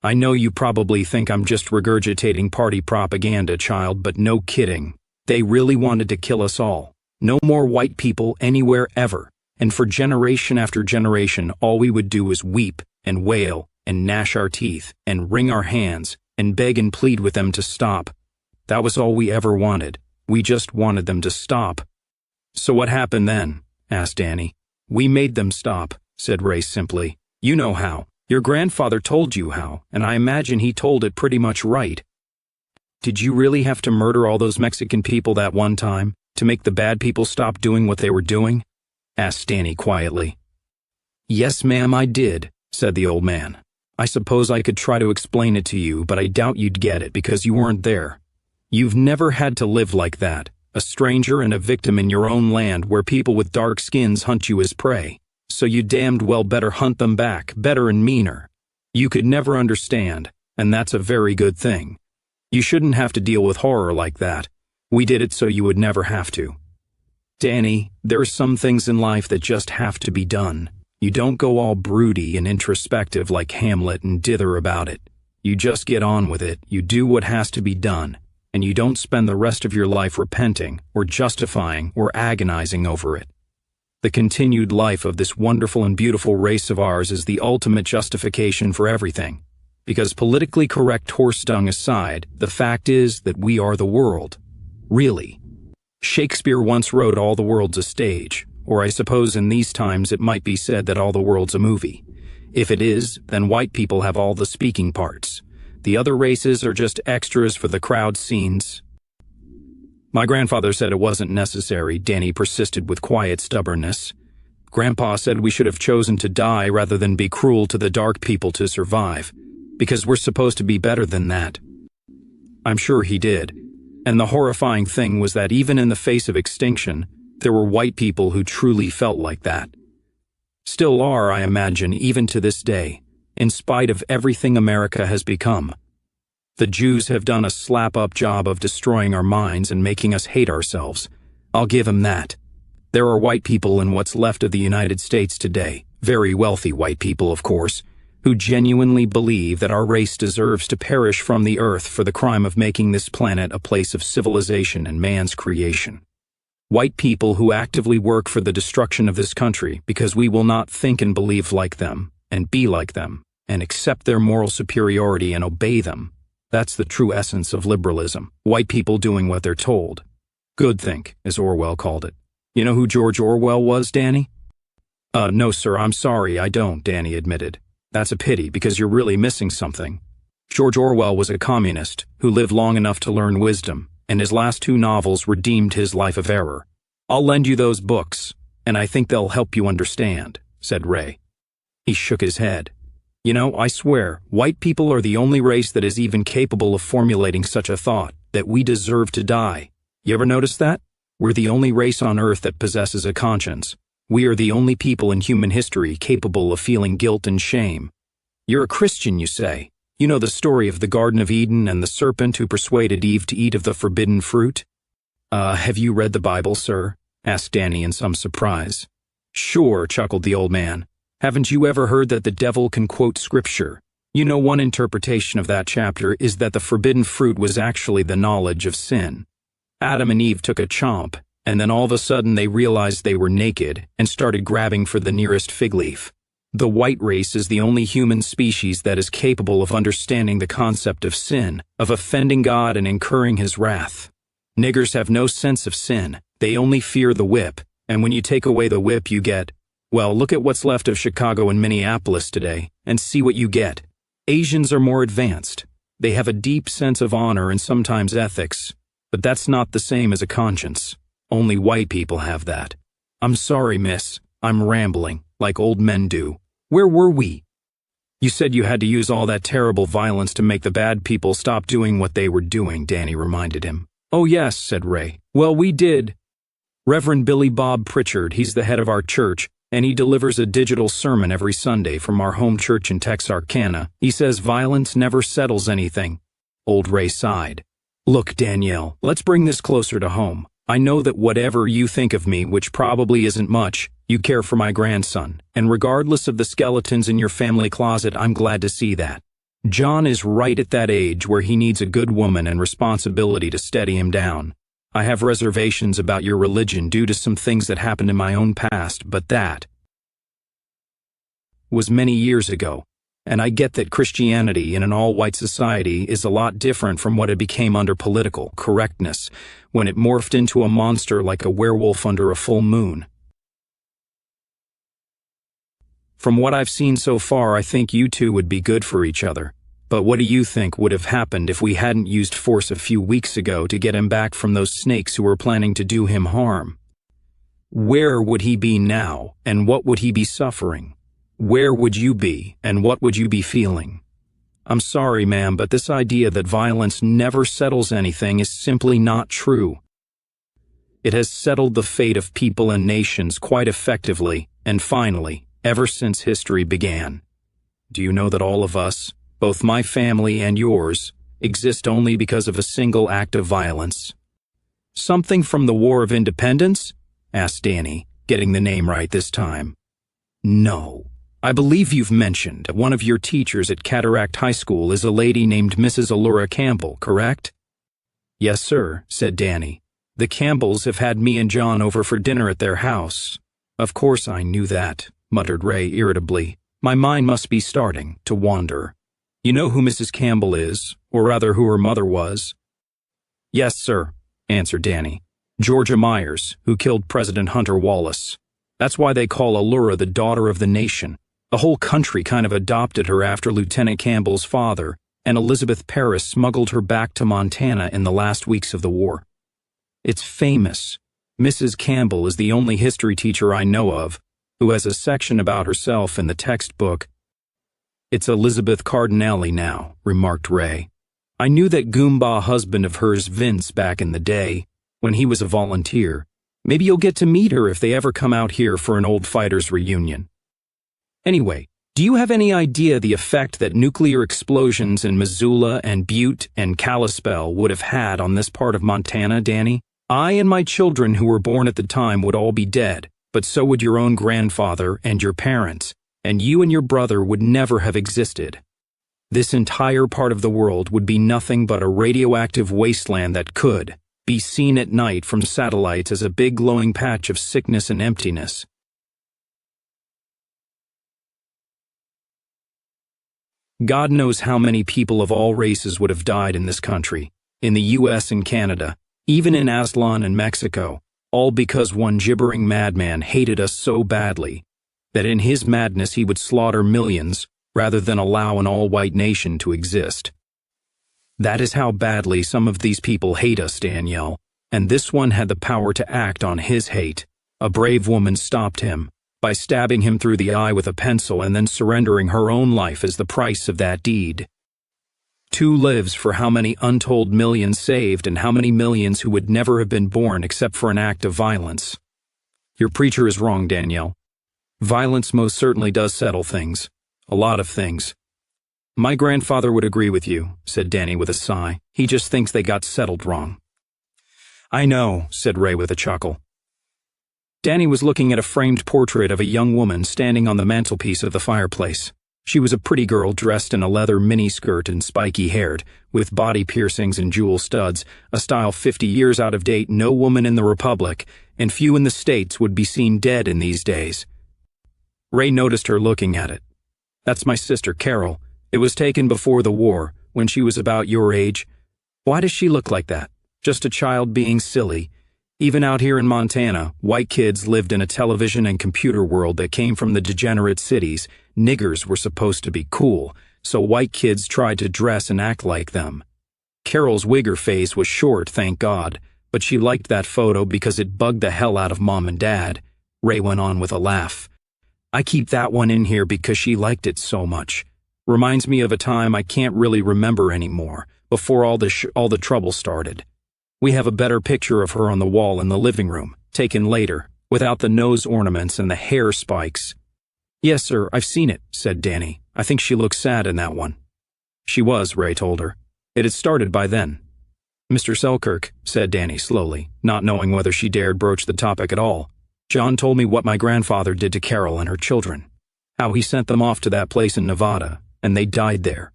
I know you probably think I'm just regurgitating party propaganda, child, but no kidding. They really wanted to kill us all. No more white people anywhere ever. And for generation after generation, all we would do was weep and wail and gnash our teeth and wring our hands and beg and plead with them to stop. That was all we ever wanted. We just wanted them to stop. So what happened then? Asked Danny. We made them stop, said Ray simply. You know how. Your grandfather told you how, and I imagine he told it pretty much right. Did you really have to murder all those Mexican people that one time, to make the bad people stop doing what they were doing? Asked Danny quietly. Yes, ma'am, I did, said the old man. I suppose I could try to explain it to you, but I doubt you'd get it because you weren't there. You've never had to live like that, a stranger and a victim in your own land where people with dark skins hunt you as prey. So you damned well better hunt them back, better and meaner. You could never understand, and that's a very good thing. You shouldn't have to deal with horror like that. We did it so you would never have to. Danny, there are some things in life that just have to be done. You don't go all broody and introspective like Hamlet and dither about it. You just get on with it, you do what has to be done, and you don't spend the rest of your life repenting or justifying or agonizing over it. The continued life of this wonderful and beautiful race of ours is the ultimate justification for everything. Because politically correct horse dung aside, the fact is that we are the world. Really. Shakespeare once wrote all the world's a stage, or I suppose in these times it might be said that all the world's a movie. If it is, then white people have all the speaking parts. The other races are just extras for the crowd scenes. My grandfather said it wasn't necessary, Danny persisted with quiet stubbornness. Grandpa said we should have chosen to die rather than be cruel to the dark people to survive, because we're supposed to be better than that. I'm sure he did. And the horrifying thing was that even in the face of extinction, there were white people who truly felt like that. Still are, I imagine, even to this day, in spite of everything America has become. The Jews have done a slap-up job of destroying our minds and making us hate ourselves. I'll give them that. There are white people in what's left of the United States today, very wealthy white people, of course, who genuinely believe that our race deserves to perish from the earth for the crime of making this planet a place of civilization and man's creation. White people who actively work for the destruction of this country because we will not think and believe like them, and be like them, and accept their moral superiority and obey them. That's the true essence of liberalism. White people doing what they're told. Groupthink, as Orwell called it. You know who George Orwell was, Danny? No, sir, I'm sorry, I don't, Danny admitted. That's a pity, because you're really missing something. George Orwell was a communist who lived long enough to learn wisdom, and his last 2 novels redeemed his life of error. I'll lend you those books, and I think they'll help you understand, said Ray. He shook his head. You know, I swear, white people are the only race that is even capable of formulating such a thought, that we deserve to die. You ever notice that? We're the only race on Earth that possesses a conscience. We are the only people in human history capable of feeling guilt and shame. You're a Christian, you say. You know the story of the Garden of Eden and the serpent who persuaded Eve to eat of the forbidden fruit? Have you read the Bible, sir? Asked Danny in some surprise. Sure, chuckled the old man. Haven't you ever heard that the devil can quote scripture? You know, one interpretation of that chapter is that the forbidden fruit was actually the knowledge of sin. Adam and Eve took a chomp, and then all of a sudden they realized they were naked and started grabbing for the nearest fig leaf. The white race is the only human species that is capable of understanding the concept of sin, of offending God and incurring his wrath. Niggers have no sense of sin, they only fear the whip, and when you take away the whip you get, well, look at what's left of Chicago and Minneapolis today, and see what you get. Asians are more advanced. They have a deep sense of honor and sometimes ethics, but that's not the same as a conscience. Only white people have that. I'm sorry, miss, I'm rambling, like old men do. Where were we? You said you had to use all that terrible violence to make the bad people stop doing what they were doing, Danny reminded him. Oh yes, said Ray. Well, we did. Reverend Billy Bob Pritchard, he's the head of our church, and he delivers a digital sermon every Sunday from our home church in Texarkana. He says violence never settles anything. Old Ray sighed. Look, Danielle, let's bring this closer to home. I know that whatever you think of me, which probably isn't much, you care for my grandson, and regardless of the skeletons in your family closet, I'm glad to see that. John is right at that age where he needs a good woman and responsibility to steady him down. I have reservations about your religion due to some things that happened in my own past, but that was many years ago, and I get that Christianity in an all-white society is a lot different from what it became under political correctness, when it morphed into a monster like a werewolf under a full moon. From what I've seen so far, I think you two would be good for each other. But what do you think would have happened if we hadn't used force a few weeks ago to get him back from those snakes who were planning to do him harm? Where would he be now, and what would he be suffering? Where would you be, and what would you be feeling? I'm sorry, ma'am, but this idea that violence never settles anything is simply not true. It has settled the fate of people and nations quite effectively, and finally, ever since history began. Do you know that all of us, both my family and yours, exist only because of a single act of violence? Something from the War of Independence? Asked Danny, getting the name right this time. No. I believe you've mentioned one of your teachers at Cataract High School is a lady named Mrs. Allura Campbell, correct? Yes, sir, said Danny. The Campbells have had me and John over for dinner at their house. Of course I knew that, muttered Ray irritably. My mind must be starting to wander. You know who Mrs. Campbell is, or rather who her mother was? Yes, sir, answered Danny. Georgia Myers, who killed President Hunter Wallace. That's why they call Allura the daughter of the nation. The whole country kind of adopted her after Lieutenant Campbell's father, and Elizabeth Parris smuggled her back to Montana in the last weeks of the war. It's famous. Mrs. Campbell is the only history teacher I know of who has a section about herself in the textbook. It's Elizabeth Cardinelli now, remarked Ray. I knew that Goomba husband of hers, Vince, back in the day, when he was a volunteer. Maybe you'll get to meet her if they ever come out here for an old fighters reunion. Anyway, do you have any idea the effect that nuclear explosions in Missoula and Butte and Kalispell would have had on this part of Montana, Danny? I and my children who were born at the time would all be dead, but so would your own grandfather and your parents, and you and your brother would never have existed. This entire part of the world would be nothing but a radioactive wasteland that could be seen at night from satellites as a big glowing patch of sickness and emptiness. God knows how many people of all races would have died in this country, in the US and Canada, even in Aslan and Mexico, all because one gibbering madman hated us so badly that in his madness he would slaughter millions rather than allow an all-white nation to exist. That is how badly some of these people hate us, Danielle, and this one had the power to act on his hate. A brave woman stopped him, by stabbing him through the eye with a pencil and then surrendering her own life as the price of that deed. 2 lives for how many untold millions saved and how many millions who would never have been born except for an act of violence. Your preacher is wrong, Danielle. Violence most certainly does settle things. A lot of things. My grandfather would agree with you, said Danny with a sigh. He just thinks they got settled wrong. I know, said Ray with a chuckle. Danny was looking at a framed portrait of a young woman standing on the mantelpiece of the fireplace. She was a pretty girl dressed in a leather miniskirt and spiky-haired, with body piercings and jewel studs, a style 50 years out of date no woman in the Republic, and few in the States would be seen dead in these days. Ray noticed her looking at it. That's my sister, Carol. It was taken before the war, when she was about your age. Why does she look like that? Just a child being silly. Even out here in Montana, white kids lived in a television and computer world that came from the degenerate cities. Niggers were supposed to be cool, so white kids tried to dress and act like them. Carol's wigger phase was short, thank God, but she liked that photo because it bugged the hell out of Mom and Dad. Ray went on with a laugh. I keep that one in here because she liked it so much. Reminds me of a time I can't really remember anymore, before all the trouble started. We have a better picture of her on the wall in the living room, taken later, without the nose ornaments and the hair spikes. Yes, sir, I've seen it, said Danny. I think she looks sad in that one. She was, Ray told her. It had started by then. Mr. Selkirk, said Danny slowly, not knowing whether she dared broach the topic at all. John told me what my grandfather did to Carol and her children. How he sent them off to that place in Nevada, and they died there.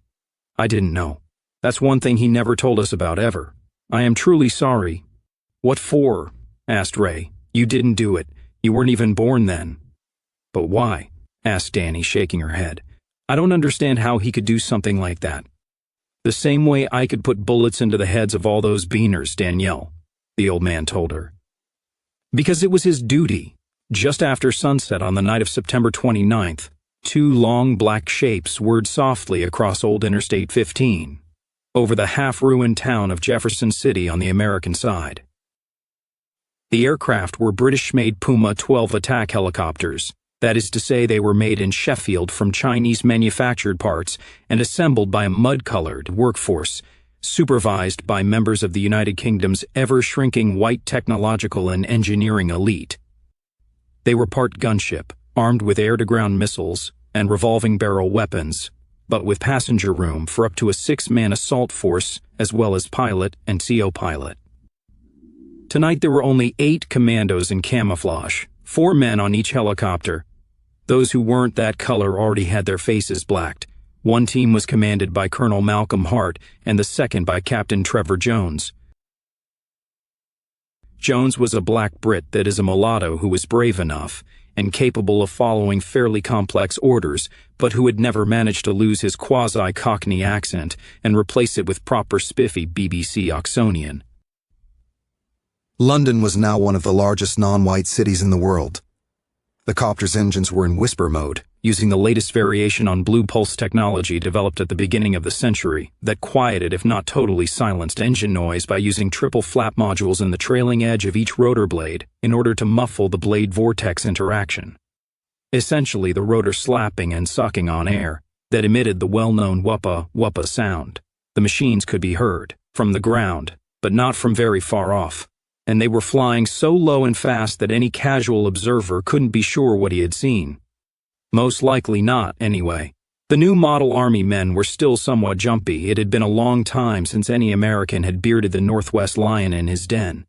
I didn't know. That's one thing he never told us about ever. I am truly sorry. What for? Asked Ray. You didn't do it. You weren't even born then. But why? Asked Danny, shaking her head. I don't understand how he could do something like that. The same way I could put bullets into the heads of all those beaners, Danielle, the old man told her. Because it was his duty. Just after sunset on the night of September 29th, 2 long black shapes whirred softly across old Interstate 15, over the half-ruined town of Jefferson City on the American side. The aircraft were British-made Puma 12 attack helicopters. That is to say, they were made in Sheffield from Chinese-manufactured parts and assembled by a mud-colored workforce, supervised by members of the United Kingdom's ever-shrinking white technological and engineering elite. They were part gunship, armed with air-to-ground missiles and revolving-barrel weapons, but with passenger room for up to a 6-man assault force as well as pilot and CO pilot. Tonight there were only 8 commandos in camouflage, 4 men on each helicopter. Those who weren't that color already had their faces blacked. One team was commanded by Colonel Malcolm Hart and the second by Captain Trevor Jones. Jones was a black Brit that is a mulatto who was brave enough and capable of following fairly complex orders, but who had never managed to lose his quasi-Cockney accent and replace it with proper spiffy BBC Oxonian. London was now one of the largest non-white cities in the world. The copter's engines were in whisper mode, using the latest variation on blue pulse technology developed at the beginning of the century that quieted if not totally silenced engine noise by using triple flap modules in the trailing edge of each rotor blade in order to muffle the blade vortex interaction. Essentially the rotor slapping and sucking on air that emitted the well-known whuppa sound. The machines could be heard from the ground, but not from very far off, and they were flying so low and fast that any casual observer couldn't be sure what he had seen. Most likely not, anyway. The new model Army men were still somewhat jumpy. It had been a long time since any American had bearded the Northwest Lion in his den.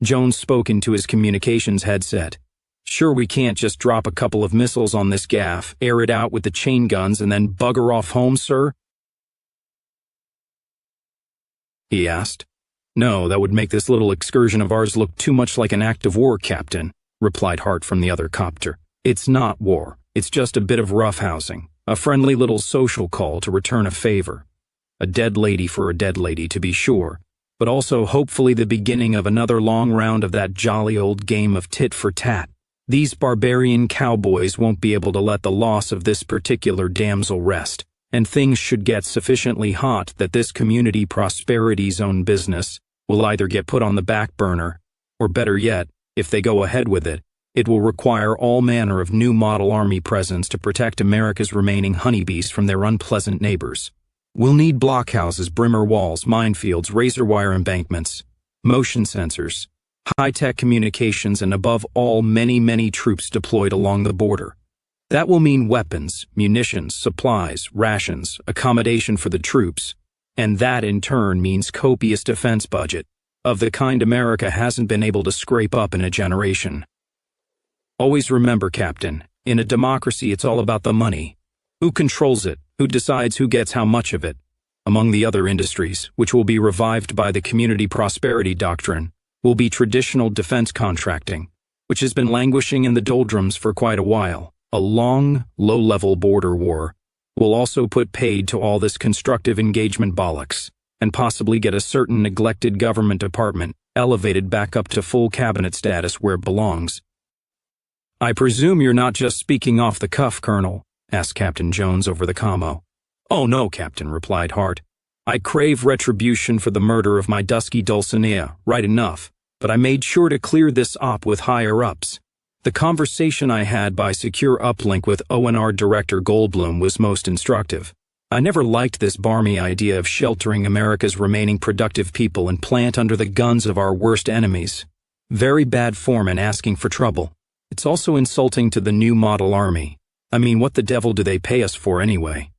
Jones spoke into his communications headset. Sure, we can't just drop a couple of missiles on this gaff, air it out with the chain guns, and then bugger off home, sir? He asked. No, that would make this little excursion of ours look too much like an act of war, Captain, replied Hart from the other copter. It's not war. It's just a bit of roughhousing, a friendly little social call to return a favor. A dead lady for a dead lady, to be sure, but also hopefully the beginning of another long round of that jolly old game of tit for tat. These barbarian cowboys won't be able to let the loss of this particular damsel rest, and things should get sufficiently hot that this community prosperity zone business will either get put on the back burner, or better yet, if they go ahead with it, It will require all manner of new model army presence to protect America's remaining honeybees from their unpleasant neighbors. We'll need blockhouses, brimmer walls, minefields, razor wire embankments, motion sensors, high-tech communications, and above all, many troops deployed along the border. That will mean weapons, munitions, supplies, rations, accommodation for the troops, and that in turn means copious defense budget, of the kind America hasn't been able to scrape up in a generation. Always remember, Captain, in a democracy it's all about the money. Who controls it? Who decides who gets how much of it? Among the other industries, which will be revived by the Community Prosperity Doctrine, will be traditional defense contracting, which has been languishing in the doldrums for quite a while. A long, low-level border war will also put paid to all this constructive engagement bollocks, and possibly get a certain neglected government department elevated back up to full cabinet status where it belongs. "I presume you're not just speaking off the cuff, Colonel?" asked Captain Jones over the commo. "Oh no, Captain," replied Hart. "I crave retribution for the murder of my dusky Dulcinea, right enough, but I made sure to clear this op with higher-ups. The conversation I had by secure uplink with ONR Director Goldblum was most instructive. I never liked this barmy idea of sheltering America's remaining productive people and plant under the guns of our worst enemies. Very bad form and asking for trouble. It's also insulting to the new model army. I mean, what the devil do they pay us for anyway?"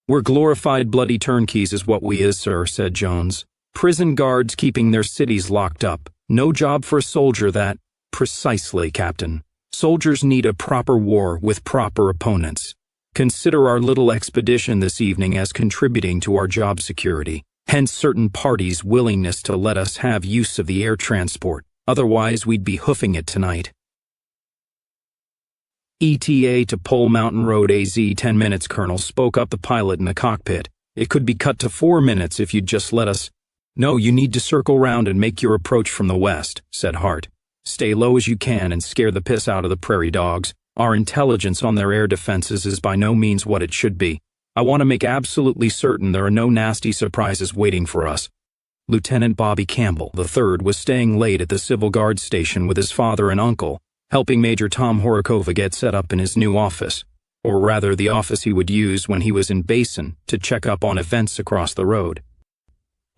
"We're glorified bloody turnkeys is what we is, sir," said Jones. "Prison guards keeping their cities locked up. No job for a soldier that—" "Precisely, Captain. Soldiers need a proper war with proper opponents. Consider our little expedition this evening as contributing to our job security, hence certain parties' willingness to let us have use of the air transport. Otherwise, we'd be hoofing it tonight." "ETA to Pole Mountain Road AZ 10 minutes, Colonel," spoke up the pilot in the cockpit. "It could be cut to 4 minutes if you'd just let us—" "No, you need to circle round and make your approach from the west," said Hart. "Stay low as you can and scare the piss out of the prairie dogs. Our intelligence on their air defenses is by no means what it should be. I want to make absolutely certain there are no nasty surprises waiting for us." Lieutenant Bobby Campbell III was staying late at the Civil Guard station with his father and uncle, helping Major Tom Horakova get set up in his new office, or rather the office he would use when he was in Basin to check up on events across the road.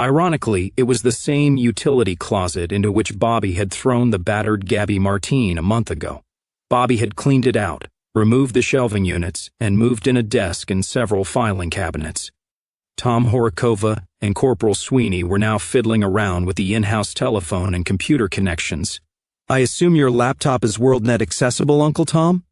Ironically, it was the same utility closet into which Bobby had thrown the battered Gabby Martine a month ago. Bobby had cleaned it out, removed the shelving units, and moved in a desk and several filing cabinets. Tom Horakova and Corporal Sweeney were now fiddling around with the in-house telephone and computer connections. "I assume your laptop is WorldNet accessible, Uncle Tom?"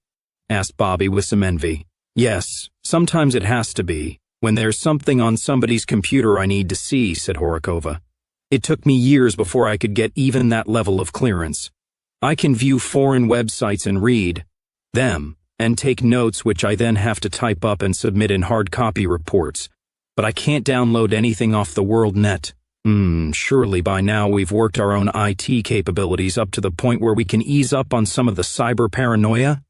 asked Bobby with some envy. "Yes, sometimes it has to be, when there's something on somebody's computer I need to see," said Horakova. "It took me years before I could get even that level of clearance. I can view foreign websites and read them, and take notes which I then have to type up and submit in hard copy reports, but I can't download anything off the WorldNet. Surely by now we've worked our own IT capabilities up to the point where we can ease up on some of the cyber paranoia?"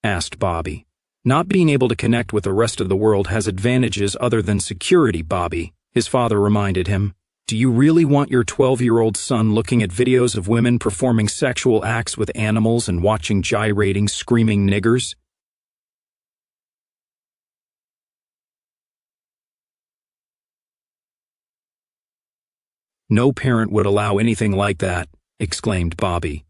asked Bobby. "Not being able to connect with the rest of the world has advantages other than security, Bobby," his father reminded him. "Do you really want your 12-year-old son looking at videos of women performing sexual acts with animals and watching gyrating, screaming niggers?" "No parent would allow anything like that," exclaimed Bobby.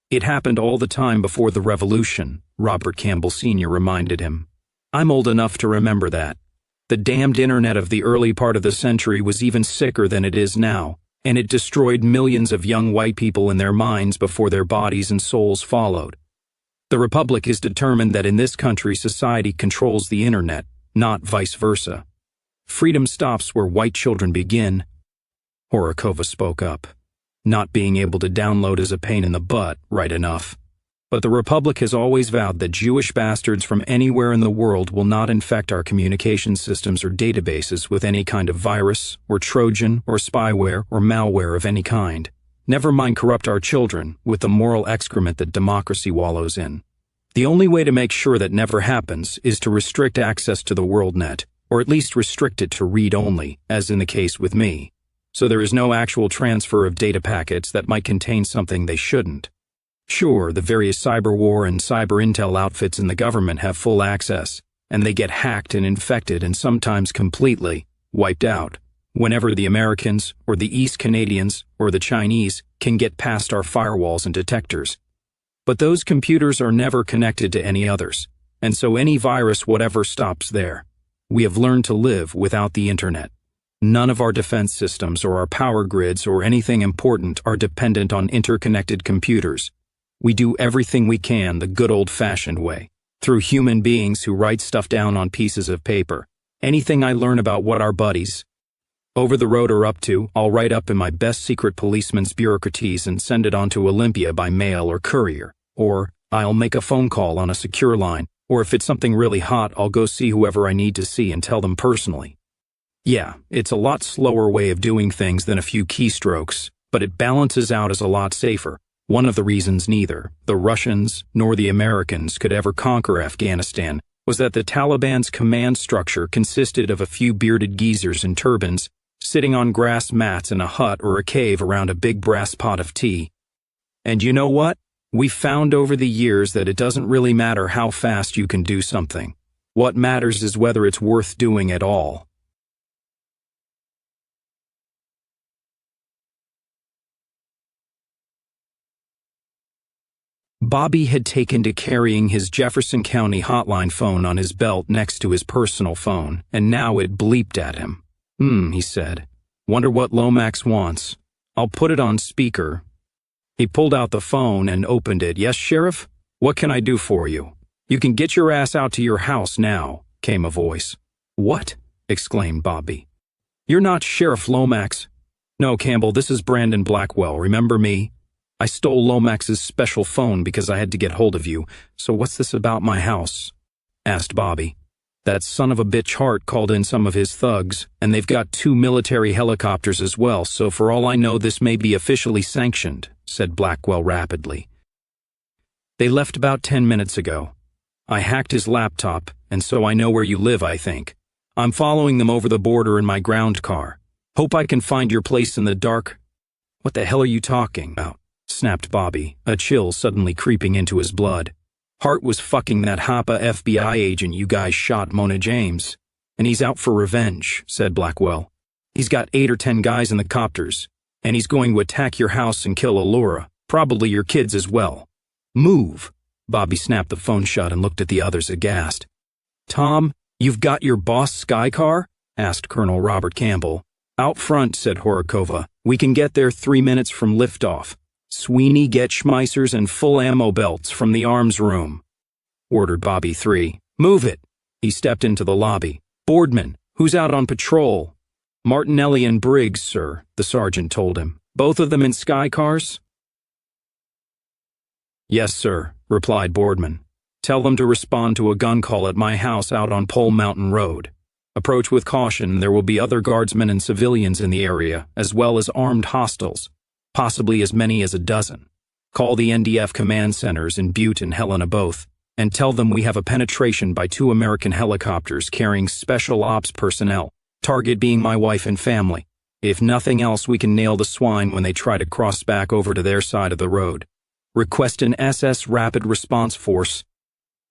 "It happened all the time before the Revolution," Robert Campbell Sr. reminded him. "I'm old enough to remember that. The damned internet of the early part of the century was even sicker than it is now, and it destroyed millions of young white people in their minds before their bodies and souls followed. The Republic is determined that in this country society controls the internet, not vice versa. Freedom stops where white children begin." Horakova spoke up. "Not being able to download is a pain in the butt, right enough. But the Republic has always vowed that Jewish bastards from anywhere in the world will not infect our communication systems or databases with any kind of virus, or Trojan, or spyware, or malware of any kind. Never mind corrupt our children with the moral excrement that democracy wallows in. The only way to make sure that never happens is to restrict access to the WorldNet, or at least restrict it to read-only, as in the case with me. So there is no actual transfer of data packets that might contain something they shouldn't. Sure, the various cyber war and cyber intel outfits in the government have full access, and they get hacked and infected and sometimes completely wiped out whenever the Americans or the East Canadians or the Chinese can get past our firewalls and detectors. But those computers are never connected to any others, and so any virus whatever stops there. We have learned to live without the internet. None of our defense systems or our power grids or anything important are dependent on interconnected computers. We do everything we can the good old-fashioned way, through human beings who write stuff down on pieces of paper. Anything I learn about what our buddies over the road are up to, I'll write up in my best secret policeman's bureaucraties and send it on to Olympia by mail or courier. Or, I'll make a phone call on a secure line, or if it's something really hot, I'll go see whoever I need to see and tell them personally. Yeah, it's a lot slower way of doing things than a few keystrokes, but it balances out as a lot safer. One of the reasons neither the Russians nor the Americans could ever conquer Afghanistan was that the Taliban's command structure consisted of a few bearded geezers in turbans sitting on grass mats in a hut or a cave around a big brass pot of tea. And you know what? We've found over the years that it doesn't really matter how fast you can do something. What matters is whether it's worth doing at all. Bobby had taken to carrying his Jefferson County hotline phone on his belt next to his personal phone, and now it bleeped at him. He said. Wonder what Lomax wants. I'll put it on speaker. He pulled out the phone and opened it. Yes, Sheriff? What can I do for you? You can get your ass out to your house now, came a voice. What? Exclaimed Bobby. You're not Sheriff Lomax. No, Campbell, this is Brandon Blackwell. Remember me? I stole Lomax's special phone because I had to get hold of you. So what's this about my house? Asked Bobby. That son of a bitch Hart called in some of his thugs, and they've got 2 military helicopters as well, so for all I know this may be officially sanctioned, said Blackwell rapidly. They left about 10 minutes ago. I hacked his laptop, and so I know where you live, I think. I'm following them over the border in my ground car. Hope I can find your place in the dark. What the hell are you talking about? Snapped Bobby, a chill suddenly creeping into his blood. Hart was fucking that Hapa FBI agent you guys shot, Mona James. And he's out for revenge, said Blackwell. He's got 8 or 10 guys in the copters, and he's going to attack your house and kill Allura, probably your kids as well. Move. Bobby snapped the phone shut and looked at the others aghast. Tom, you've got your boss Sky car? Asked Colonel Robert Campbell. Out front, said Horakova. We can get there 3 minutes from liftoff. Sweeney, get Schmeissers and full ammo belts from the arms room, ordered Bobby 3. Move it. He stepped into the lobby. Boardman, who's out on patrol? Martinelli and Briggs, sir, the sergeant told him. Both of them in Sky cars? Yes, sir, replied Boardman. Tell them to respond to a gun call at my house out on Pole Mountain Road. Approach with caution. There will be other guardsmen and civilians in the area, as well as armed hostiles. Possibly as many as a dozen. Call the NDF command centers in Butte and Helena both, and tell them we have a penetration by 2 American helicopters carrying special ops personnel, target being my wife and family. If nothing else, we can nail the swine when they try to cross back over to their side of the road. Request an SS Rapid Response Force.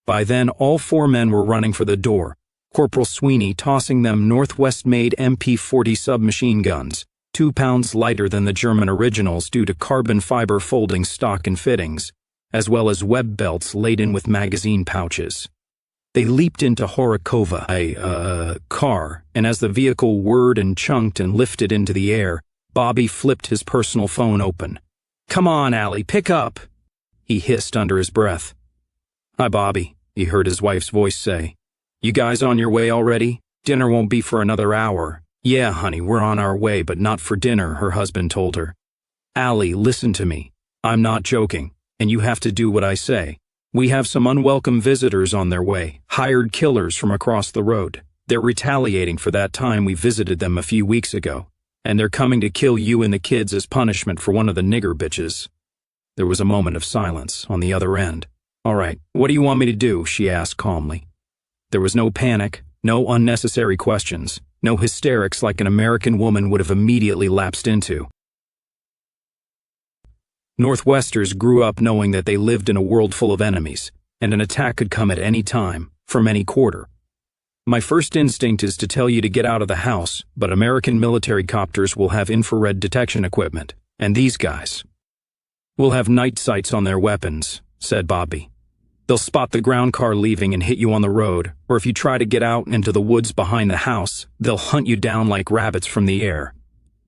By then, all 4 men were running for the door, Corporal Sweeney tossing them Northwest-made MP-40 submachine guns, 2 pounds lighter than the German originals due to carbon fiber folding stock and fittings, as well as web belts laden with magazine pouches. They leaped into Horakova, car, and as the vehicle whirred and chunked and lifted into the air, Bobby flipped his personal phone open. Come on, Allie, pick up, he hissed under his breath. Hi, Bobby, he heard his wife's voice say. You guys on your way already? Dinner won't be for another hour. Yeah, honey, we're on our way, but not for dinner, her husband told her. Allie, listen to me. I'm not joking, and you have to do what I say. We have some unwelcome visitors on their way, hired killers from across the road. They're retaliating for that time we visited them a few weeks ago, and they're coming to kill you and the kids as punishment for one of the nigger bitches. There was a moment of silence on the other end. All right, what do you want me to do? She asked calmly. There was no panic, no unnecessary questions. No hysterics like an American woman would have immediately lapsed into. Northwesters grew up knowing that they lived in a world full of enemies, and an attack could come at any time, from any quarter. My first instinct is to tell you to get out of the house, but American military copters will have infrared detection equipment, and these guys will have night sights on their weapons, said Bobby. They'll spot the ground car leaving and hit you on the road, or if you try to get out into the woods behind the house, they'll hunt you down like rabbits from the air.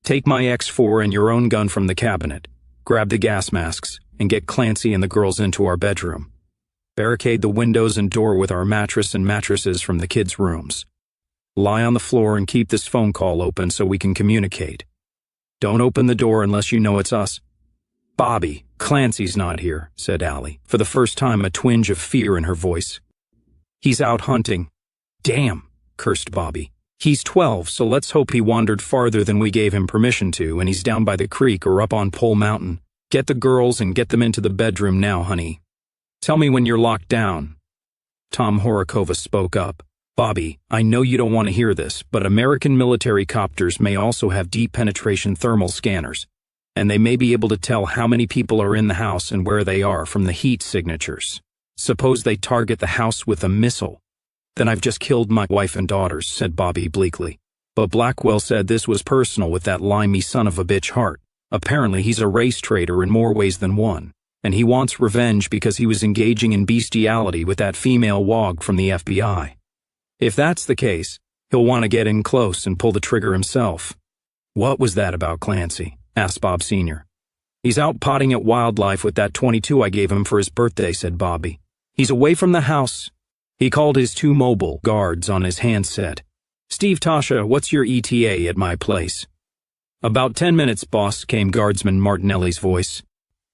Take my X4 and your own gun from the cabinet, grab the gas masks, and get Clancy and the girls into our bedroom. Barricade the windows and door with our mattress and mattresses from the kids' rooms. Lie on the floor and keep this phone call open so we can communicate. Don't open the door unless you know it's us. Bobby, Clancy's not here, said Allie, for the first time a twinge of fear in her voice. He's out hunting. Damn, cursed Bobby. He's 12, so let's hope he wandered farther than we gave him permission to, and he's down by the creek or up on Pole Mountain. Get the girls and get them into the bedroom now, honey. Tell me when you're locked down. Tom Horakova spoke up. Bobby, I know you don't want to hear this, but American military copters may also have deep penetration thermal scanners, and they may be able to tell how many people are in the house and where they are from the heat signatures. Suppose they target the house with a missile. Then I've just killed my wife and daughters, said Bobby bleakly. But Blackwell said this was personal with that limey son of a bitch heart. Apparently he's a race traitor in more ways than one, and he wants revenge because he was engaging in bestiality with that female wog from the FBI. If that's the case, he'll want to get in close and pull the trigger himself. What was that about Clancy? Asked Bob Sr. He's out potting at wildlife with that .22 I gave him for his birthday, said Bobby. He's away from the house. He called his 2 mobile guards on his handset. Steve Tasha, what's your ETA at my place? About 10 minutes, boss, came Guardsman Martinelli's voice.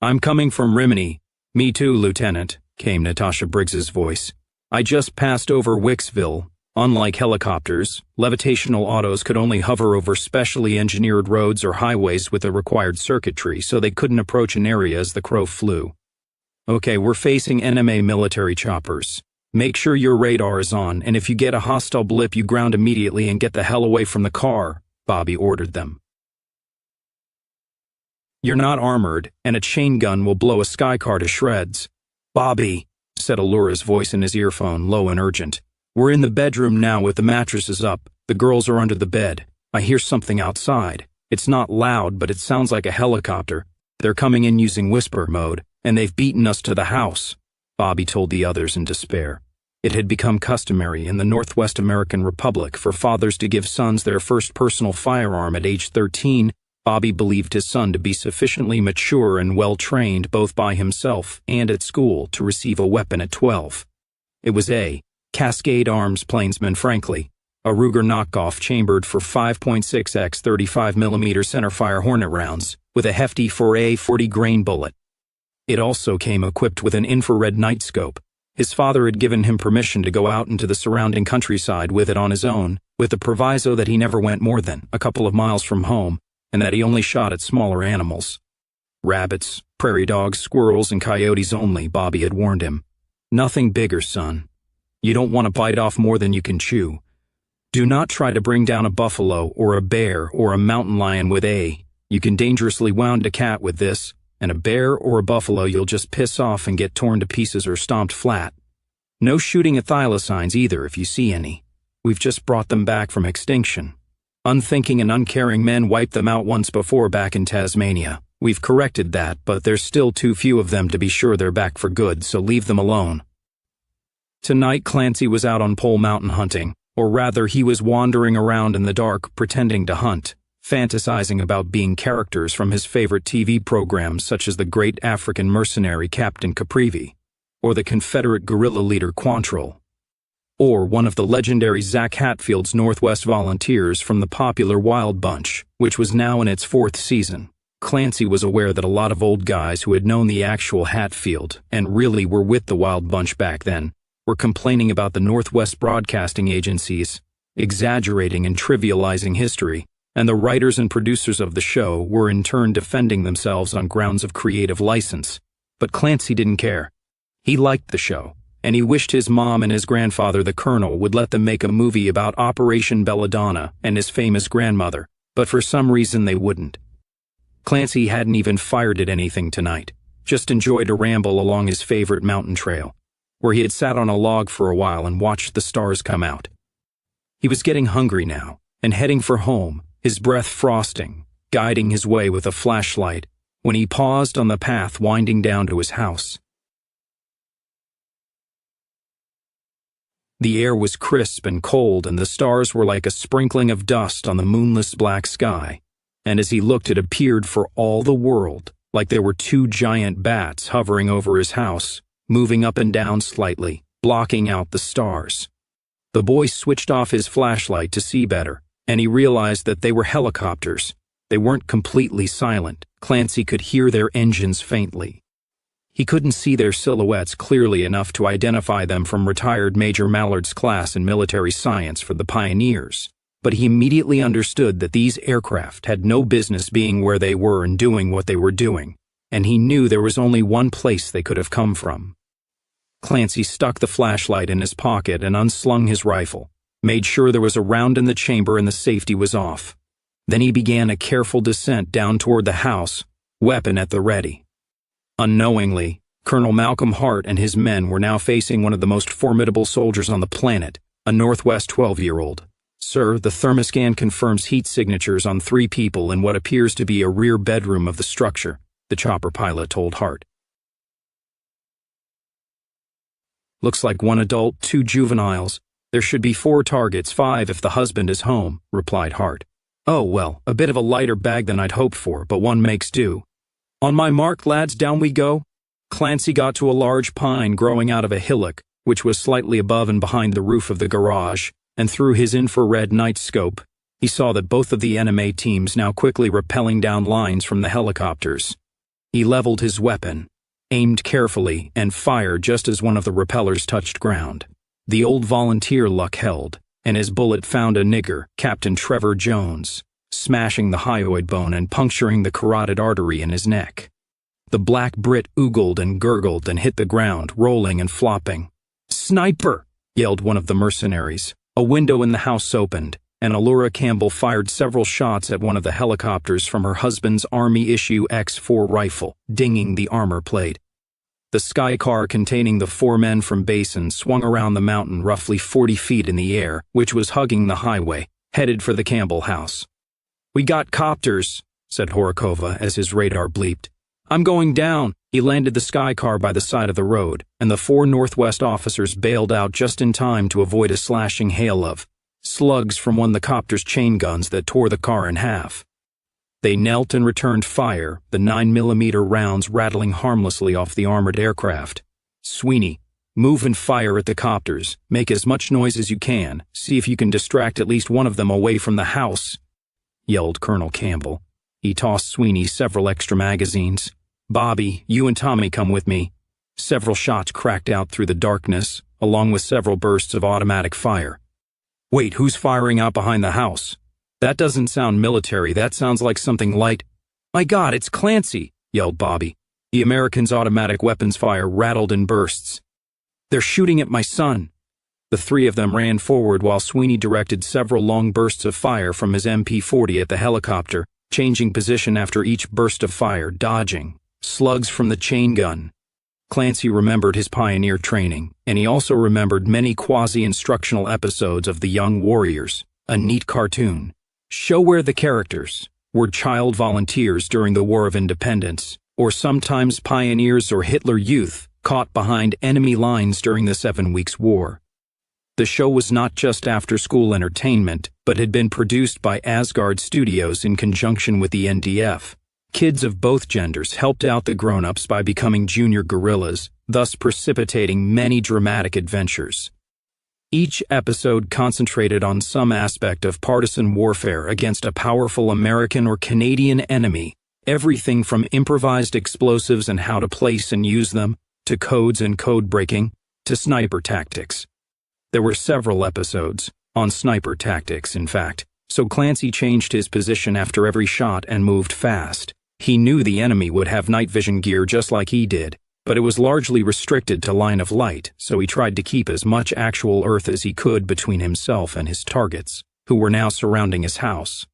I'm coming from Rimini. Me too, Lieutenant, came Natasha Briggs's voice. I just passed over Wicksville. Unlike helicopters, levitational autos could only hover over specially engineered roads or highways with the required circuitry, so they couldn't approach an area as the crow flew. Okay, we're facing NMA military choppers. Make sure your radar is on, and if you get a hostile blip, you ground immediately and get the hell away from the car, Bobby ordered them. You're not armored, and a chain gun will blow a sky car to shreds. Bobby, said Allura's voice in his earphone, low and urgent. We're in the bedroom now with the mattresses up. The girls are under the bed. I hear something outside. It's not loud, but it sounds like a helicopter. They're coming in using whisper mode, and they've beaten us to the house, Bobby told the others in despair. It had become customary in the Northwest American Republic for fathers to give sons their first personal firearm at age 13. Bobby believed his son to be sufficiently mature and well-trained both by himself and at school to receive a weapon at 12. It was a Cascade Arms Plainsman Frankly, a Ruger knockoff chambered for 5.6x 35mm centerfire Hornet rounds with a hefty 4A 40-grain bullet. It also came equipped with an infrared night scope. His father had given him permission to go out into the surrounding countryside with it on his own, with the proviso that he never went more than a couple of miles from home, and that he only shot at smaller animals. Rabbits, prairie dogs, squirrels, and coyotes only, Bobby had warned him. Nothing bigger, son. You don't want to bite off more than you can chew. Do not try to bring down a buffalo or a bear or a mountain lion with A. You can dangerously wound a cat with this, and a bear or a buffalo you'll just piss off and get torn to pieces or stomped flat. No shooting at thylacines either if you see any. We've just brought them back from extinction. Unthinking and uncaring men wiped them out once before back in Tasmania. We've corrected that, but there's still too few of them to be sure they're back for good, so leave them alone. Tonight Clancy was out on Pole Mountain hunting, or rather he was wandering around in the dark pretending to hunt, fantasizing about being characters from his favorite TV programs such as the great African mercenary Captain Caprivi, or the Confederate guerrilla leader Quantrill, or one of the legendary Zach Hatfield's Northwest Volunteers from the popular Wild Bunch, which was now in its 4th season. Clancy was aware that a lot of old guys who had known the actual Hatfield, and really were with the Wild Bunch back then, were complaining about the Northwest broadcasting agencies, exaggerating and trivializing history, and the writers and producers of the show were in turn defending themselves on grounds of creative license. But Clancy didn't care. He liked the show, and he wished his mom and his grandfather, the Colonel, would let them make a movie about Operation Belladonna and his famous grandmother, but for some reason they wouldn't. Clancy hadn't even fired at anything tonight, just enjoyed a ramble along his favorite mountain trail, where he had sat on a log for a while and watched the stars come out. He was getting hungry now, and heading for home, his breath frosting, guiding his way with a flashlight, when he paused on the path winding down to his house. The air was crisp and cold, and the stars were like a sprinkling of dust on the moonless black sky, and as he looked it appeared for all the world like there were two giant bats hovering over his house, moving up and down slightly, blocking out the stars. The boy switched off his flashlight to see better, and he realized that they were helicopters. They weren't completely silent. Clancy could hear their engines faintly. He couldn't see their silhouettes clearly enough to identify them from retired Major Mallard's class in military science for the pioneers, but he immediately understood that these aircraft had no business being where they were and doing what they were doing, and he knew there was only one place they could have come from. Clancy stuck the flashlight in his pocket and unslung his rifle, made sure there was a round in the chamber and the safety was off. Then he began a careful descent down toward the house, weapon at the ready. Unknowingly, Colonel Malcolm Hart and his men were now facing one of the most formidable soldiers on the planet, a Northwest 12-year-old. "Sir, the thermoscan confirms heat signatures on 3 people in what appears to be a rear bedroom of the structure," the chopper pilot told Hart. "Looks like 1 adult, 2 juveniles. There should be 4 targets, 5 if the husband is home," replied Hart. "Oh, well, a bit of a lighter bag than I'd hoped for, but one makes do. On my mark, lads, down we go." Clancy got to a large pine growing out of a hillock, which was slightly above and behind the roof of the garage, and through his infrared night scope, he saw that both of the enemy teams now quickly rappelling down lines from the helicopters. He leveled his weapon, aimed carefully, and fired just as one of the repellers touched ground. The old volunteer luck held, and his bullet found a nigger, Captain Trevor Jones, smashing the hyoid bone and puncturing the carotid artery in his neck. The black Brit oogled and gurgled and hit the ground, rolling and flopping. "Sniper!" yelled one of the mercenaries. A window in the house opened, and Alura Campbell fired several shots at one of the helicopters from her husband's Army-issue X4 rifle, dinging the armor plate. The sky car containing the 4 men from Basin swung around the mountain roughly 40 feet in the air, which was hugging the highway, headed for the Campbell house. "We got copters," said Horakova as his radar bleeped. "I'm going down." He landed the sky car by the side of the road, and the 4 Northwest officers bailed out just in time to avoid a slashing hail of slugs from one of the copter's chain guns that tore the car in half. They knelt and returned fire, the 9mm rounds rattling harmlessly off the armored aircraft. "Sweeney, move and fire at the copters. Make as much noise as you can. See if you can distract at least one of them away from the house," yelled Colonel Campbell. He tossed Sweeney several extra magazines. "Bobby, you and Tommy come with me." Several shots cracked out through the darkness, along with several bursts of automatic fire. "Wait, who's firing out behind the house? That doesn't sound military, that sounds like something light." "My God, it's Clancy!" yelled Bobby. The Americans' automatic weapons fire rattled in bursts. "They're shooting at my son." The 3 of them ran forward while Sweeney directed several long bursts of fire from his MP40 at the helicopter, changing position after each burst of fire, dodging slugs from the chain gun. Clancy remembered his pioneer training, and he also remembered many quasi-instructional episodes of The Young Warriors, a neat cartoon. Show where the characters were child volunteers during the War of Independence, or sometimes pioneers or Hitler Youth caught behind enemy lines during the 7 Weeks' War. The show was not just after-school entertainment, but had been produced by Asgard Studios in conjunction with the NDF. Kids of both genders helped out the grown-ups by becoming junior guerrillas, thus precipitating many dramatic adventures. Each episode concentrated on some aspect of partisan warfare against a powerful American or Canadian enemy, everything from improvised explosives and how to place and use them, to codes and code breaking, to sniper tactics. There were several episodes, on sniper tactics in fact, so Clancy changed his position after every shot and moved fast. He knew the enemy would have night vision gear just like he did, but it was largely restricted to line of light, so he tried to keep as much actual earth as he could between himself and his targets, who were now surrounding his house.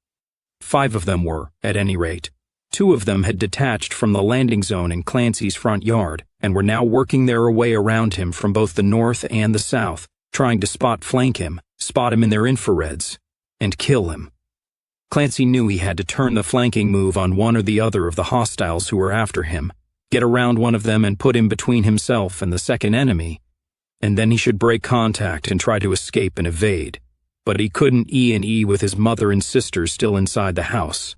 5 of them were, at any rate. Two of them had detached from the landing zone in Clancy's front yard and were now working their way around him from both the north and the south, trying to flank him, spot him in their infrareds, and kill him. Clancy knew he had to turn the flanking move on one or the other of the hostiles who were after him, get around one of them and put him between himself and the second enemy, and then he should break contact and try to escape and evade. But he couldn't E&E with his mother and sisters still inside the house.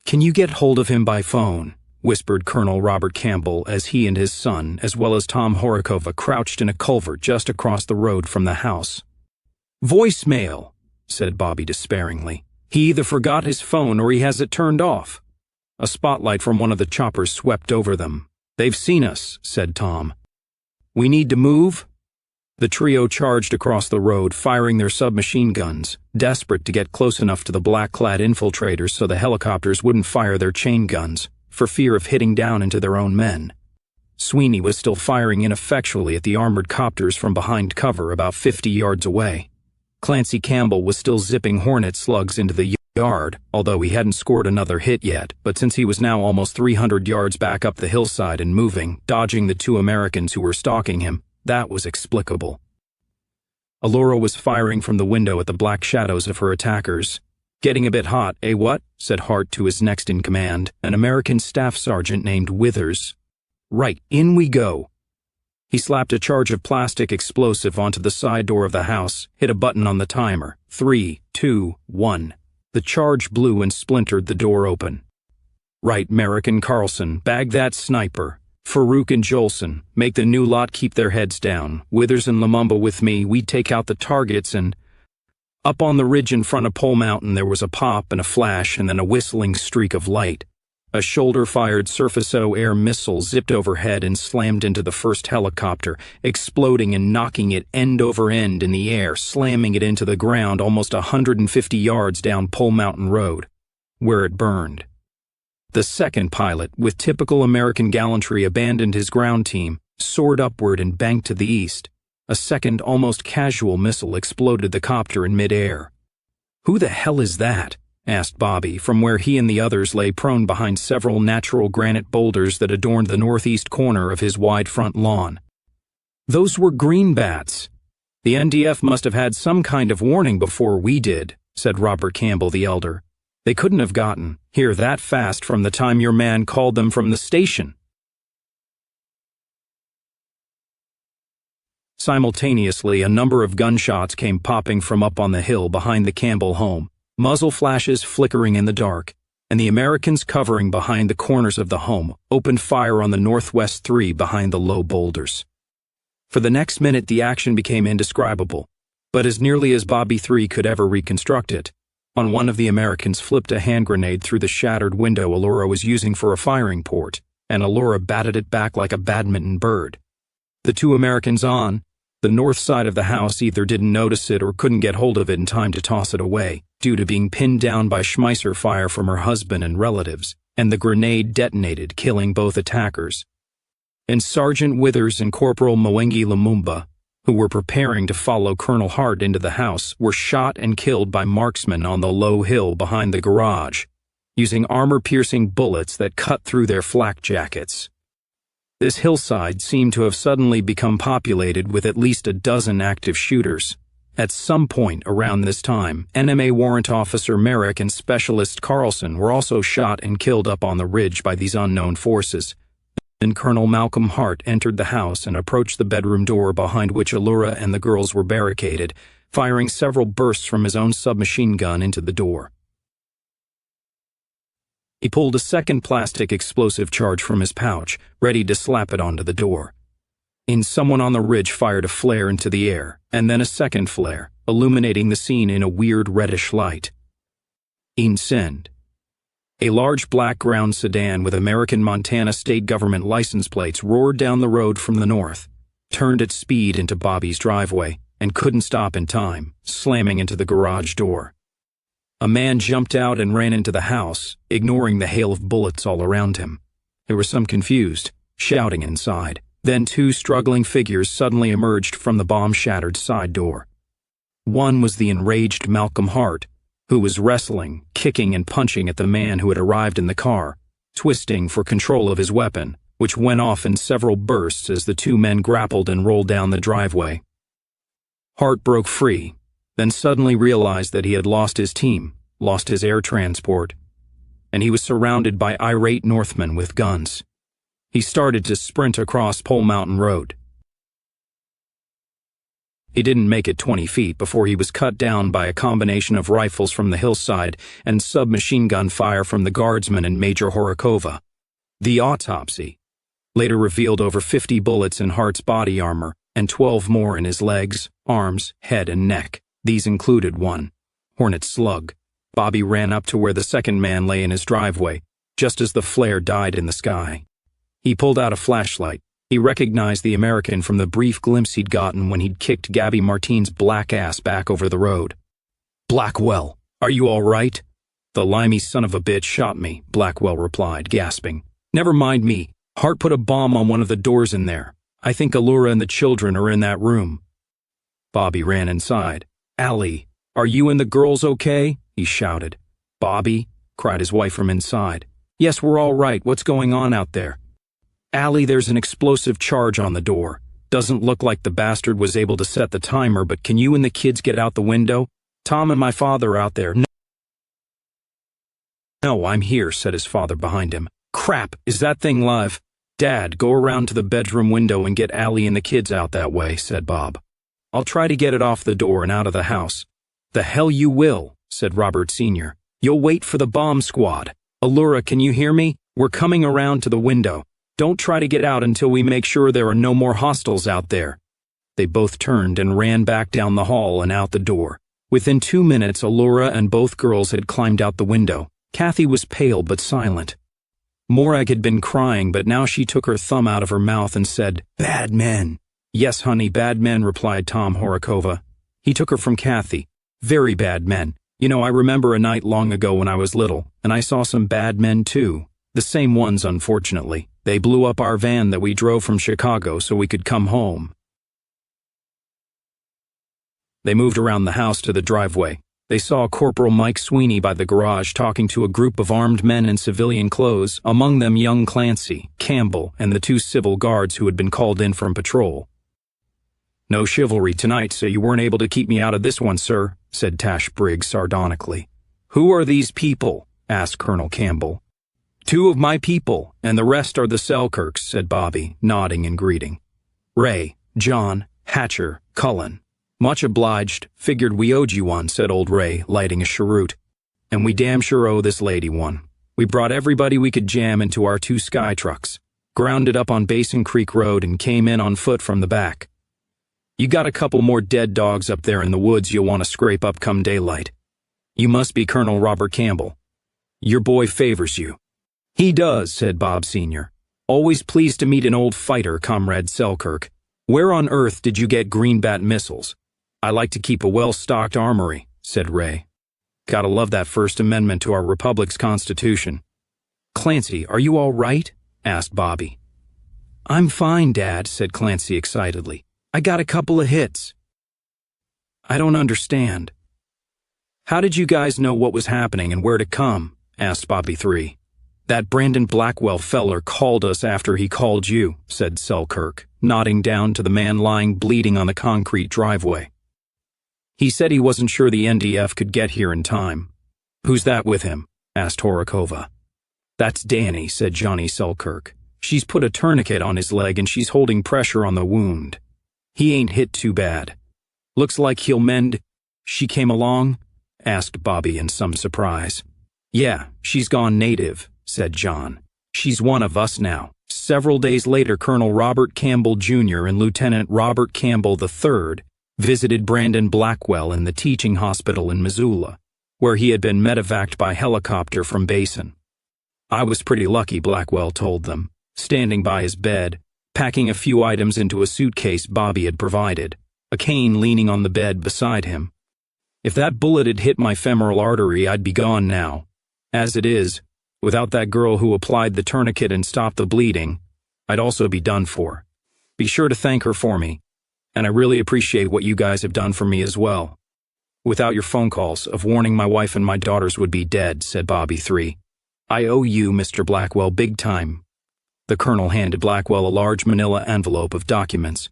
"Can you get hold of him by phone?" whispered Colonel Robert Campbell as he and his son, as well as Tom Horakova, crouched in a culvert just across the road from the house. "Voicemail," said Bobby despairingly. "He either forgot his phone or he has it turned off." A spotlight from one of the choppers swept over them. "They've seen us," said Tom. "We need to move?" The trio charged across the road, firing their submachine guns, desperate to get close enough to the black-clad infiltrators so the helicopters wouldn't fire their chain guns, for fear of hitting down into their own men. Sweeney was still firing ineffectually at the armored copters from behind cover about 50 yards away. Clancy Campbell was still zipping hornet slugs into the yard, although he hadn't scored another hit yet, but since he was now almost 300 yards back up the hillside and moving, dodging the two Americans who were stalking him, that was explicable. Allura was firing from the window at the black shadows of her attackers. "Getting a bit hot, eh, what?" said Hart to his next in command, an American staff sergeant named Withers. "Right, in we go." He slapped a charge of plastic explosive onto the side door of the house, hit a button on the timer. 3, 2, 1. The charge blew and splintered the door open. "Right, Merrick and Carlson, bag that sniper. Farouk and Jolson, make the new lot keep their heads down. Withers and Lumumba with me, we take out the targets and—" Up on the ridge in front of Pole Mountain there was a pop and a flash and then a whistling streak of light. A shoulder-fired surface-air missile zipped overhead and slammed into the first helicopter, exploding and knocking it end over end in the air, slamming it into the ground almost 150 yards down Pole Mountain Road, where it burned. The second pilot, with typical American gallantry, abandoned his ground team, soared upward and banked to the east. A second, almost casual missile exploded the copter in mid-air. "Who the hell is that?" asked Bobby, from where he and the others lay prone behind several natural granite boulders that adorned the northeast corner of his wide front lawn. "Those were greenbats. The NDF must have had some kind of warning before we did," said Robert Campbell the elder. "They couldn't have gotten here that fast from the time your man called them from the station." Simultaneously, a number of gunshots came popping from up on the hill behind the Campbell home, muzzle flashes flickering in the dark, and the Americans covering behind the corners of the home opened fire on the northwest three behind the low boulders. For the next minute the action became indescribable, but as nearly as Bobby III could ever reconstruct it, on one of the Americans flipped a hand grenade through the shattered window Allura was using for a firing port, and Allura batted it back like a badminton bird. The two Americans on the north side of the house either didn't notice it or couldn't get hold of it in time to toss it away, due to being pinned down by Schmeisser fire from her husband and relatives, and the grenade detonated, killing both attackers. And Sergeant Withers and Corporal Mwengi Lumumba, who were preparing to follow Colonel Hart into the house, were shot and killed by marksmen on the low hill behind the garage, using armor-piercing bullets that cut through their flak jackets. This hillside seemed to have suddenly become populated with at least a dozen active shooters. At some point around this time, NMA Warrant Officer Merrick and Specialist Carlson were also shot and killed up on the ridge by these unknown forces. Then Colonel Malcolm Hart entered the house and approached the bedroom door behind which Allura and the girls were barricaded, firing several bursts from his own submachine gun into the door. He pulled a second plastic explosive charge from his pouch, ready to slap it onto the door. Someone on the ridge fired a flare into the air, and then a second flare, illuminating the scene in a weird reddish light. Send. A large black ground sedan with American Montana state government license plates roared down the road from the north, turned at speed into Bobby's driveway, and couldn't stop in time, slamming into the garage door. A man jumped out and ran into the house, ignoring the hail of bullets all around him. There was some confused shouting inside. Then two struggling figures suddenly emerged from the bomb-shattered side door. One was the enraged Malcolm Hart, who was wrestling, kicking and punching at the man who had arrived in the car, twisting for control of his weapon, which went off in several bursts as the two men grappled and rolled down the driveway. Hart broke free, then suddenly realized that he had lost his team, lost his air transport, and he was surrounded by irate Northmen with guns. He started to sprint across Pole Mountain Road. He didn't make it 20 feet before he was cut down by a combination of rifles from the hillside and submachine gun fire from the guardsman and Major Horakova. The autopsy later revealed over 50 bullets in Hart's body armor and 12 more in his legs, arms, head, and neck. These included one hornet slug. Bobby ran up to where the second man lay in his driveway, just as the flare died in the sky. He pulled out a flashlight. He recognized the American from the brief glimpse he'd gotten when he'd kicked Gabby Martine's black ass back over the road. "Blackwell, are you all right?" "The limey son of a bitch shot me," Blackwell replied, gasping. "Never mind me. Hart put a bomb on one of the doors in there. I think Allura and the children are in that room." Bobby ran inside. "Allie, are you and the girls okay?" he shouted. "Bobby," cried his wife from inside. "Yes, we're all right. What's going on out there?" "Allie, there's an explosive charge on the door. Doesn't look like the bastard was able to set the timer, but can you and the kids get out the window? Tom and my father are out there." "No, I'm here," said his father behind him. "Crap, is that thing live?" "Dad, go around to the bedroom window and get Allie and the kids out that way," said Bob. "I'll try to get it off the door and out of the house." "The hell you will," said Robert Sr. "You'll wait for the bomb squad. Allura, can you hear me? We're coming around to the window. Don't try to get out until we make sure there are no more hostiles out there." They both turned and ran back down the hall and out the door. Within 2 minutes, Allura and both girls had climbed out the window. Kathy was pale but silent. Morag had been crying, but now she took her thumb out of her mouth and said, "Bad men." "Yes, honey, bad men," replied Tom Horakova. He took her from Kathy. "Very bad men. You know, I remember a night long ago when I was little, and I saw some bad men too. The same ones, unfortunately. They blew up our van that we drove from Chicago so we could come home." They moved around the house to the driveway. They saw Corporal Mike Sweeney by the garage talking to a group of armed men in civilian clothes, among them young Clancy, Campbell, and the 2 civil guards who had been called in from patrol. "No chivalry tonight, so you weren't able to keep me out of this one, sir," said Tash Briggs sardonically. "Who are these people?" asked Colonel Campbell. "2 of my people, and the rest are the Selkirks," said Bobby, nodding and greeting. "Ray, John, Hatcher, Cullen." "Much obliged. Figured we owed you one," said old Ray, lighting a cheroot. "And we damn sure owe this lady one. We brought everybody we could jam into our 2 sky trucks, grounded up on Basin Creek Road, and came in on foot from the back. You got a couple more dead dogs up there in the woods you'll want to scrape up come daylight. You must be Colonel Robert Campbell. Your boy favors you." "He does," said Bob Sr. "Always pleased to meet an old fighter, Comrade Selkirk. Where on earth did you get Greenbat missiles?" "I like to keep a well-stocked armory," said Ray. "Gotta love that First Amendment to our Republic's Constitution." "Clancy, are you all right?" asked Bobby. "I'm fine, Dad," said Clancy excitedly. "I got a couple of hits." "I don't understand." "How did you guys know what was happening and where to come?" asked Bobby 3. "That Brandon Blackwell feller called us after he called you," said Selkirk, nodding down to the man lying bleeding on the concrete driveway. "He said he wasn't sure the NDF could get here in time." "Who's that with him?" asked Horakova. "That's Danny," said Johnny Selkirk. "She's put a tourniquet on his leg and she's holding pressure on the wound. He ain't hit too bad. Looks like he'll mend." "She came along?" asked Bobby in some surprise. "Yeah, she's gone native," said John. "She's one of us now." Several days later, Colonel Robert Campbell Jr. and Lieutenant Robert Campbell III visited Brandon Blackwell in the teaching hospital in Missoula, where he had been medevaced by helicopter from Basin. "I was pretty lucky," Blackwell told them, standing by his bed, packing a few items into a suitcase Bobby had provided, a cane leaning on the bed beside him. "If that bullet had hit my femoral artery, I'd be gone now. As it is, without that girl who applied the tourniquet and stopped the bleeding, I'd also be done for. Be sure to thank her for me, and I really appreciate what you guys have done for me as well." Without your phone calls of warning my wife and my daughters would be dead, said Bobby III. I owe you, Mr. Blackwell, big time. The colonel handed Blackwell a large manila envelope of documents.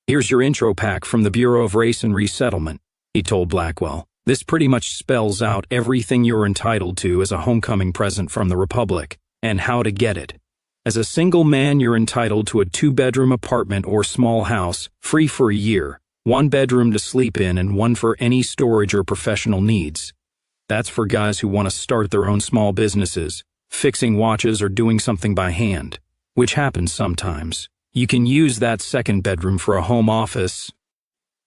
Here's your intro pack from the Bureau of Race and Resettlement, he told Blackwell. This pretty much spells out everything you're entitled to as a homecoming present from the Republic, and how to get it. As a single man, you're entitled to a 2-bedroom apartment or small house, free for a year, 1 bedroom to sleep in and 1 for any storage or professional needs. That's for guys who want to start their own small businesses, fixing watches or doing something by hand, which happens sometimes. You can use that 2nd bedroom for a home office.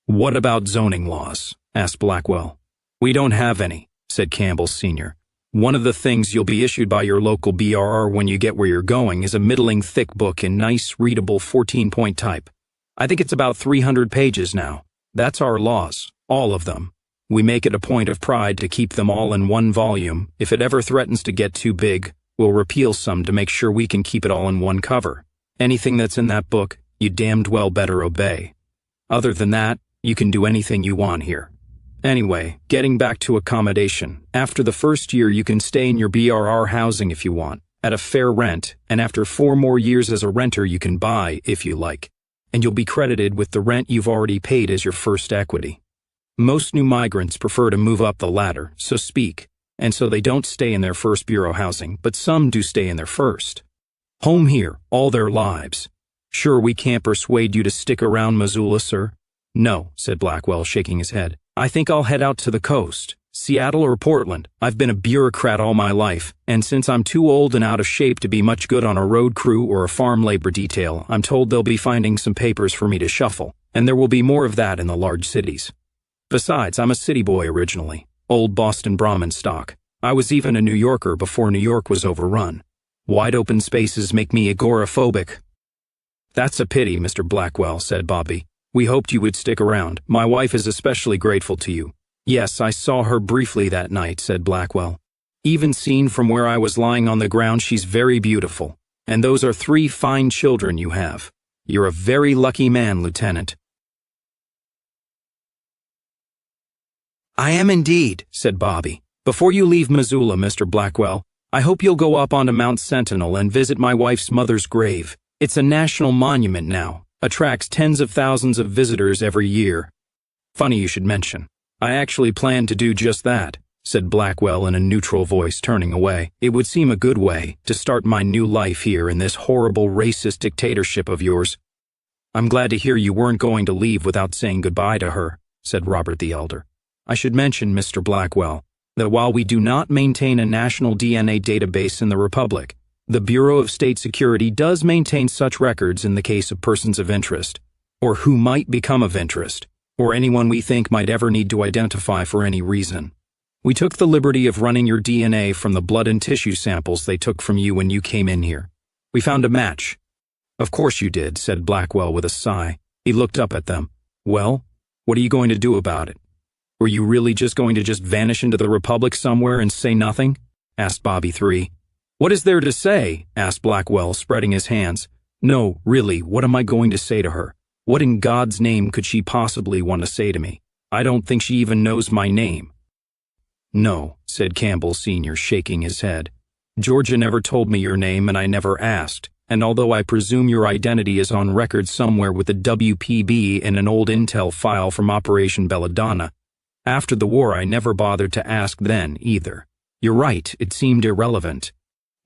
What about zoning laws? Asked Blackwell. We don't have any, said Campbell Sr. One of the things you'll be issued by your local BRR when you get where you're going is a middling thick book in nice, readable 14-point type. I think it's about 300 pages now. That's our laws, all of them. We make it a point of pride to keep them all in one volume. If it ever threatens to get too big, we'll repeal some to make sure we can keep it all in one cover. Anything that's in that book, you damned well better obey. Other than that, you can do anything you want here. Anyway, getting back to accommodation. After the first year, you can stay in your BRR housing if you want, at a fair rent, and after 4 more years as a renter, you can buy if you like. And you'll be credited with the rent you've already paid as your first equity. Most new migrants prefer to move up the ladder, so speak, and so they don't stay in their first bureau housing, but some do stay in their first. Home here, all their lives. Sure, we can't persuade you to stick around Missoula, sir? No, said Blackwell, shaking his head. I think I'll head out to the coast, Seattle or Portland. I've been a bureaucrat all my life, and since I'm too old and out of shape to be much good on a road crew or a farm labor detail, I'm told they'll be finding some papers for me to shuffle, and there will be more of that in the large cities. Besides, I'm a city boy originally, old Boston Brahmin stock. I was even a New Yorker before New York was overrun. Wide open spaces make me agoraphobic. That's a pity, Mr. Blackwell, said Bobby. We hoped you would stick around. My wife is especially grateful to you. Yes, I saw her briefly that night, said Blackwell. Even seen from where I was lying on the ground, she's very beautiful. And those are 3 fine children you have. You're a very lucky man, Lieutenant. I am indeed, said Bobby. Before you leave Missoula, Mr. Blackwell, I hope you'll go up onto Mount Sentinel and visit my wife's mother's grave. It's a national monument now. Attracts tens of thousands of visitors every year. Funny you should mention. I actually plan to do just that, said Blackwell in a neutral voice, turning away. It would seem a good way to start my new life here in this horrible racist dictatorship of yours. I'm glad to hear you weren't going to leave without saying goodbye to her, said Robert the Elder. I should mention, Mr. Blackwell, that while we do not maintain a national DNA database in the Republic, the Bureau of State Security does maintain such records in the case of persons of interest, or who might become of interest, or anyone we think might ever need to identify for any reason. We took the liberty of running your DNA from the blood and tissue samples they took from you when you came in here. We found a match. Of course you did, said Blackwell with a sigh. He looked up at them. Well, what are you going to do about it? Were you really just going to vanish into the Republic somewhere and say nothing? Asked Bobby III. What is there to say? Asked Blackwell, spreading his hands. No, really, what am I going to say to her? What in God's name could she possibly want to say to me? I don't think she even knows my name. No, said Campbell Sr., shaking his head. Georgia never told me your name and I never asked, and although I presume your identity is on record somewhere with the WPB in an old intel file from Operation Belladonna, after the war I never bothered to ask then either. You're right, it seemed irrelevant.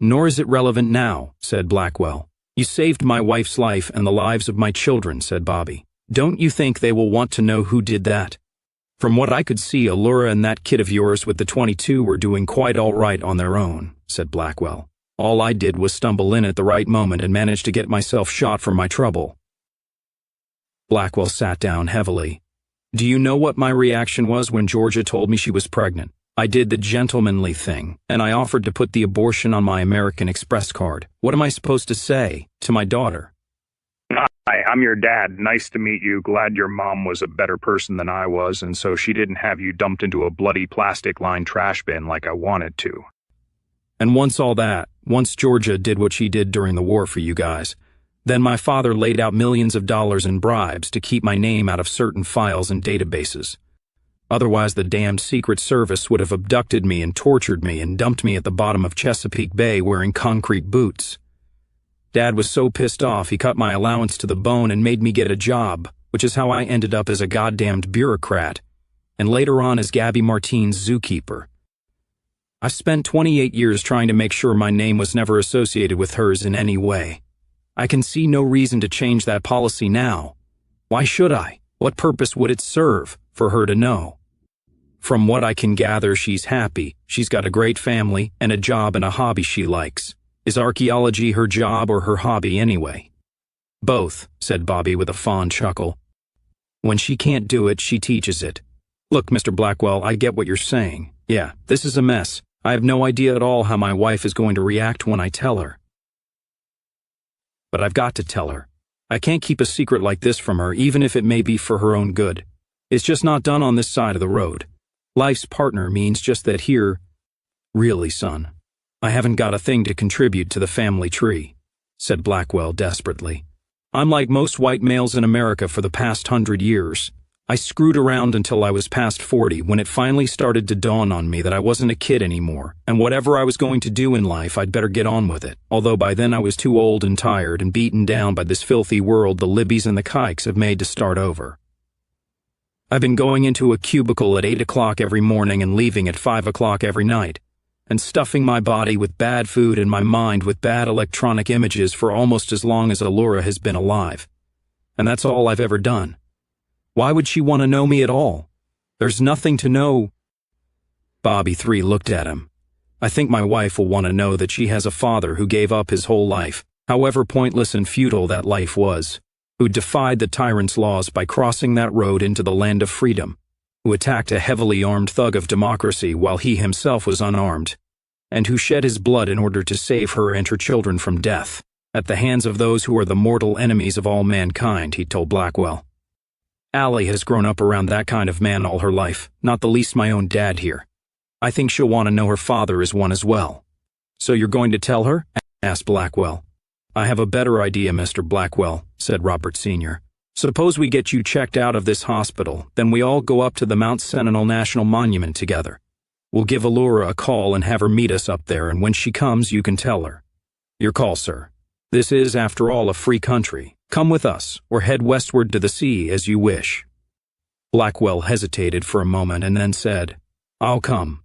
Nor is it relevant now, said Blackwell. You saved my wife's life and the lives of my children, said Bobby. Don't you think they will want to know who did that? From what I could see, Allura and that kid of yours with the .22 were doing quite all right on their own, said Blackwell. All I did was stumble in at the right moment and manage to get myself shot for my trouble. Blackwell sat down heavily. Do you know what my reaction was when Georgia told me she was pregnant? I did the gentlemanly thing, and I offered to put the abortion on my American Express card. What am I supposed to say to my daughter? Hi, I'm your dad. Nice to meet you. Glad your mom was a better person than I was, and so she didn't have you dumped into a bloody plastic-lined trash bin like I wanted to. And once Georgia did what she did during the war for you guys, then my father laid out millions of dollars in bribes to keep my name out of certain files and databases. Otherwise, the damned Secret Service would have abducted me and tortured me and dumped me at the bottom of Chesapeake Bay wearing concrete boots. Dad was so pissed off he cut my allowance to the bone and made me get a job, which is how I ended up as a goddamned bureaucrat, and later on as Gabby Martine's zookeeper. I spent 28 years trying to make sure my name was never associated with hers in any way. I can see no reason to change that policy now. Why should I? What purpose would it serve for her to know? From what I can gather, she's happy. She's got a great family and a job and a hobby she likes. Is archaeology her job or her hobby anyway? Both, said Bobby with a fond chuckle. When she can't do it, she teaches it. Look, Mr. Blackwell, I get what you're saying. Yeah, this is a mess. I have no idea at all how my wife is going to react when I tell her. But I've got to tell her. I can't keep a secret like this from her, even if it may be for her own good. It's just not done on this side of the road. Life's partner means just that here. Really, son, I haven't got a thing to contribute to the family tree, said Blackwell desperately. I'm like most white males in America for the past 100 years. I screwed around until I was past 40 when it finally started to dawn on me that I wasn't a kid anymore, and whatever I was going to do in life, I'd better get on with it, although by then I was too old and tired and beaten down by this filthy world the Libbies and the Kikes have made to start over. I've been going into a cubicle at 8 o'clock every morning and leaving at 5 o'clock every night, and stuffing my body with bad food and my mind with bad electronic images for almost as long as Allura has been alive. And that's all I've ever done. Why would she want to know me at all? There's nothing to know. Bobby III looked at him. I think my wife will want to know that she has a father who gave up his whole life, however pointless and futile that life was, who defied the tyrant's laws by crossing that road into the land of freedom, who attacked a heavily armed thug of democracy while he himself was unarmed, and who shed his blood in order to save her and her children from death, at the hands of those who are the mortal enemies of all mankind, he told Blackwell. Allie has grown up around that kind of man all her life, not the least my own dad here. I think she'll want to know her father is one as well. So you're going to tell her? Asked Blackwell. I have a better idea, Mr. Blackwell, said Robert Sr. Suppose we get you checked out of this hospital, then we all go up to the Mount Sentinel National Monument together. We'll give Allura a call and have her meet us up there, and when she comes, you can tell her. Your call, sir. This is, after all, a free country. Come with us, or head westward to the sea as you wish. Blackwell hesitated for a moment and then said, I'll come.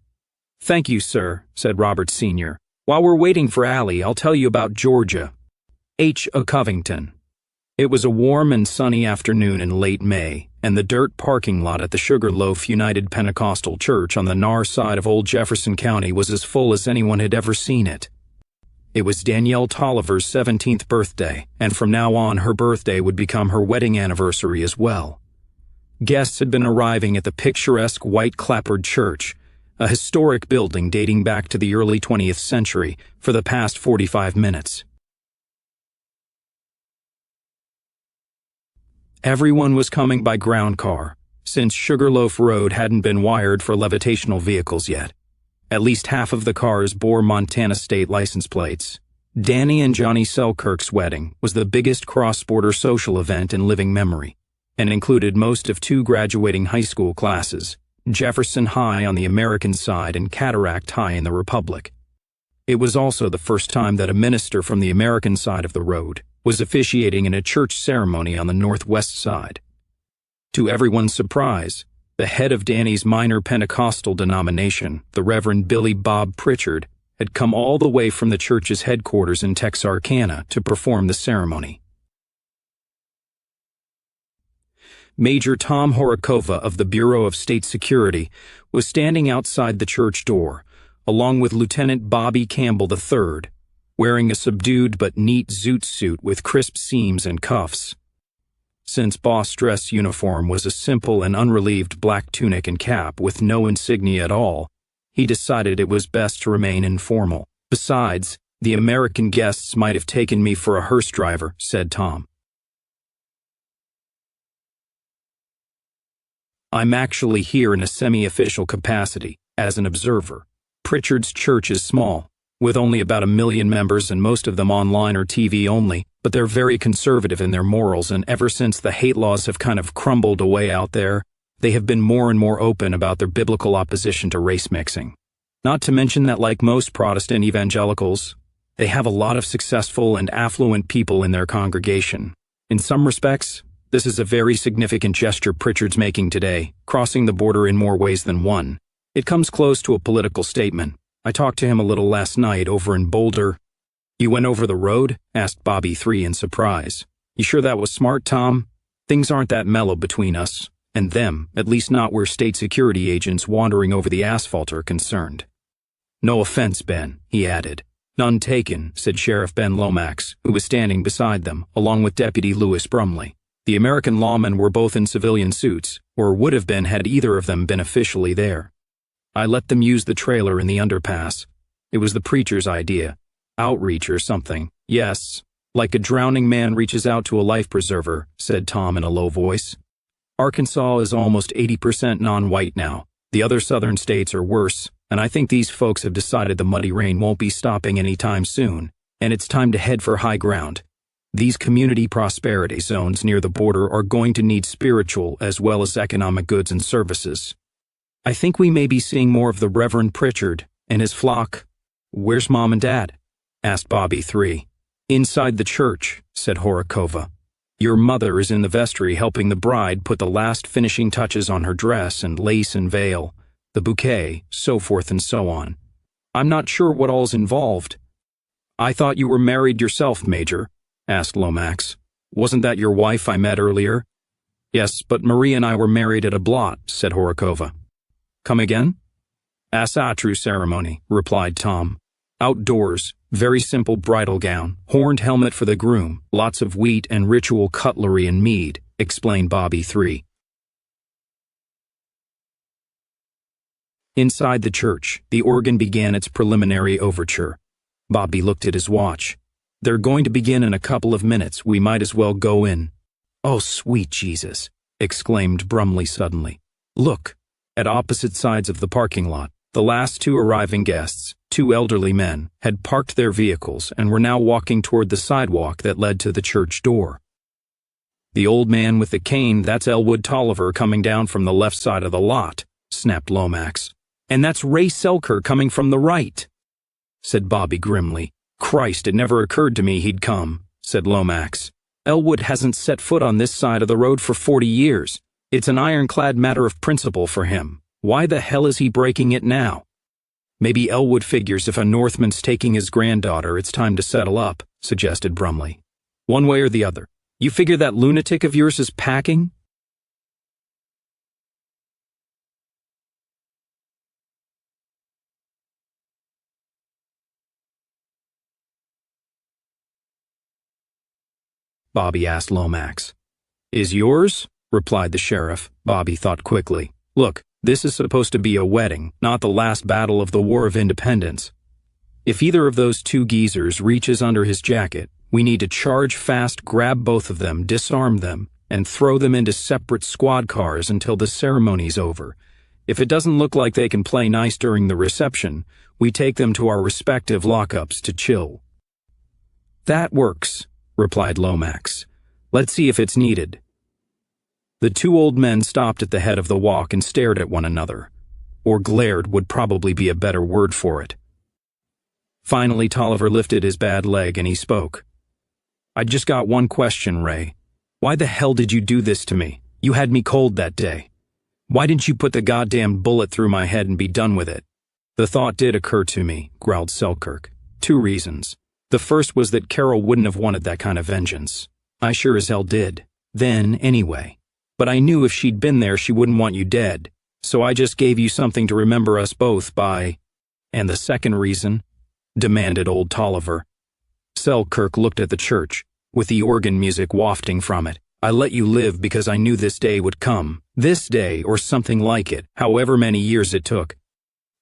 Thank you, sir, said Robert Sr. While we're waiting for Allie, I'll tell you about Georgia. H. A. Covington. It was a warm and sunny afternoon in late May, and the dirt parking lot at the Sugarloaf United Pentecostal Church on the Narr side of Old Jefferson County was as full as anyone had ever seen it. It was Danielle Tolliver's 17th birthday, and from now on her birthday would become her wedding anniversary as well. Guests had been arriving at the picturesque white clapboard church, a historic building dating back to the early 20th century, for the past 45 minutes. Everyone was coming by ground car, since Sugarloaf Road hadn't been wired for levitational vehicles yet. At least half of the cars bore Montana state license plates. Danny and Johnny Selkirk's wedding was the biggest cross-border social event in living memory, and included most of 2 graduating high school classes, Jefferson High on the American side and Cataract High in the Republic. It was also the first time that a minister from the American side of the road was officiating in a church ceremony on the northwest side. To everyone's surprise, the head of Danny's minor Pentecostal denomination, the Reverend Billy Bob Pritchard, had come all the way from the church's headquarters in Texarkana to perform the ceremony. Major Tom Horakova of the Bureau of State Security was standing outside the church door, along with Lieutenant Bobby Campbell III, wearing a subdued but neat zoot suit with crisp seams and cuffs. Since boss dress uniform was a simple and unrelieved black tunic and cap with no insignia at all, he decided it was best to remain informal. Besides, the American guests might have taken me for a hearse driver, said Tom. I'm actually here in a semi-official capacity, as an observer. Pritchard's church is small, with only about 1 million members and most of them online or TV only, but they're very conservative in their morals, and ever since the hate laws have kind of crumbled away out there, They have been more and more open about their biblical opposition to race mixing. Not to mention that, like most Protestant evangelicals, they have a lot of successful and affluent people in their congregation. In some respects, this is a very significant gesture Pritchard's making today, crossing the border in more ways than one. It comes close to a political statement. I talked to him a little last night over in Boulder. You went over the road? Asked Bobby III in surprise. You sure that was smart, Tom? Things aren't that mellow between us and them, at least not where state security agents wandering over the asphalt are concerned. No offense, Ben, he added. None taken, said Sheriff Ben Lomax, who was standing beside them, along with Deputy Lewis Brumley. The American lawmen were both in civilian suits, or would have been had either of them been officially there. I let them use the trailer in the underpass. It was the preacher's idea. Outreach or something. Yes, like a drowning man reaches out to a life preserver, said Tom in a low voice. Arkansas is almost 80% non-white now. The other southern states are worse, and I think these folks have decided the muddy rain won't be stopping anytime soon, and it's time to head for high ground. These community prosperity zones near the border are going to need spiritual as well as economic goods and services. I think we may be seeing more of the Reverend Pritchard and his flock. Where's Mom and Dad? Asked Bobby III. Inside the church, said Horakova. Your mother is in the vestry helping the bride put the last finishing touches on her dress and lace and veil, the bouquet, so forth and so on. I'm not sure what all's involved. I thought you were married yourself, Major, asked Lomax. Wasn't that your wife I met earlier? Yes, but Marie and I were married at a blot, said Horakova. Come again? A true ceremony, replied Tom. Outdoors, very simple bridal gown, horned helmet for the groom, lots of wheat and ritual cutlery and mead, explained Bobby III. Inside the church, the organ began its preliminary overture. Bobby looked at his watch. They're going to begin in a couple of minutes. We might as well go in. Oh, sweet Jesus, exclaimed Brumley suddenly. Look, at opposite sides of the parking lot, the last two arriving guests, two elderly men, had parked their vehicles and were now walking toward the sidewalk that led to the church door. The old man with the cane, that's Elwood Tolliver coming down from the left side of the lot, snapped Lomax. And that's Ray Selkirk coming from the right, said Bobby grimly. Christ, it never occurred to me he'd come, said Lomax. Elwood hasn't set foot on this side of the road for 40 years. It's an ironclad matter of principle for him. Why the hell is he breaking it now? Maybe Elwood figures if a Northman's taking his granddaughter, it's time to settle up, suggested Brumley. One way or the other. You figure that lunatic of yours is packing? Bobby asked Lomax. Is yours? Replied the sheriff. Bobby thought quickly. Look, this is supposed to be a wedding, not the last battle of the War of Independence. If either of those two geezers reaches under his jacket, we need to charge fast, grab both of them, disarm them, and throw them into separate squad cars until the ceremony's over. If it doesn't look like they can play nice during the reception, we take them to our respective lockups to chill. That works, replied Lomax. Let's see if it's needed. The two old men stopped at the head of the walk and stared at one another, or glared would probably be a better word for it. Finally, Tolliver lifted his bad leg and he spoke. I just got one question, Ray. Why the hell did you do this to me? You had me cold that day. Why didn't you put the goddamn bullet through my head and be done with it? The thought did occur to me, growled Selkirk. 2 reasons. The first was that Carol wouldn't have wanted that kind of vengeance. I sure as hell did. Then, anyway. But I knew if she'd been there, she wouldn't want you dead. So I just gave you something to remember us both by. And the second reason? Demanded old Tolliver. Selkirk looked at the church, with the organ music wafting from it. I let you live because I knew this day would come. This day, or something like it, however many years it took.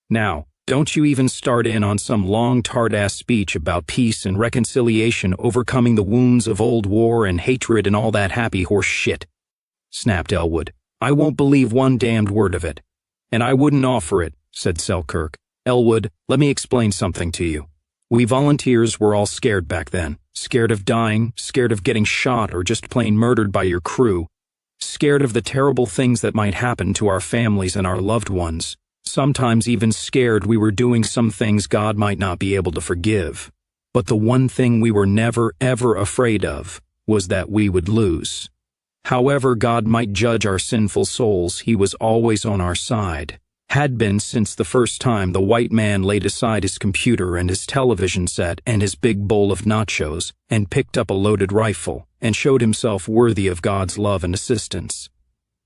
Now, don't you even start in on some long tard-ass speech about peace and reconciliation overcoming the wounds of old war and hatred and all that happy horse shit, snapped Elwood. I won't believe one damned word of it. And I wouldn't offer it, said Selkirk. Elwood, let me explain something to you. We volunteers were all scared back then. Scared of dying, scared of getting shot or just plain murdered by your crew. Scared of the terrible things that might happen to our families and our loved ones. Sometimes even scared we were doing some things God might not be able to forgive. But the one thing we were never, ever afraid of was that we would lose. However God might judge our sinful souls, He was always on our side. Had been since the first time the white man laid aside his computer and his television set and his big bowl of nachos and picked up a loaded rifle and showed himself worthy of God's love and assistance.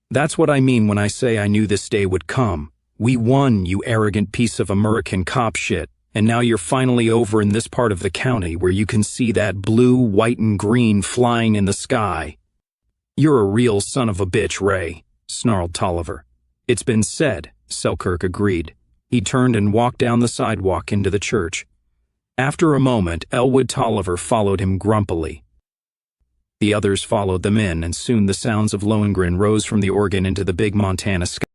That's what I mean when I say I knew this day would come. We won, you arrogant piece of American cop shit, and now you're finally over in this part of the county where you can see that blue, white, and green flying in the sky. You're a real son of a bitch, Ray, snarled Tolliver. It's been said, Selkirk agreed. He turned and walked down the sidewalk into the church. After a moment, Elwood Tolliver followed him grumpily. The others followed them in, and soon the sounds of Lohengrin rose from the organ into the big Montana sky.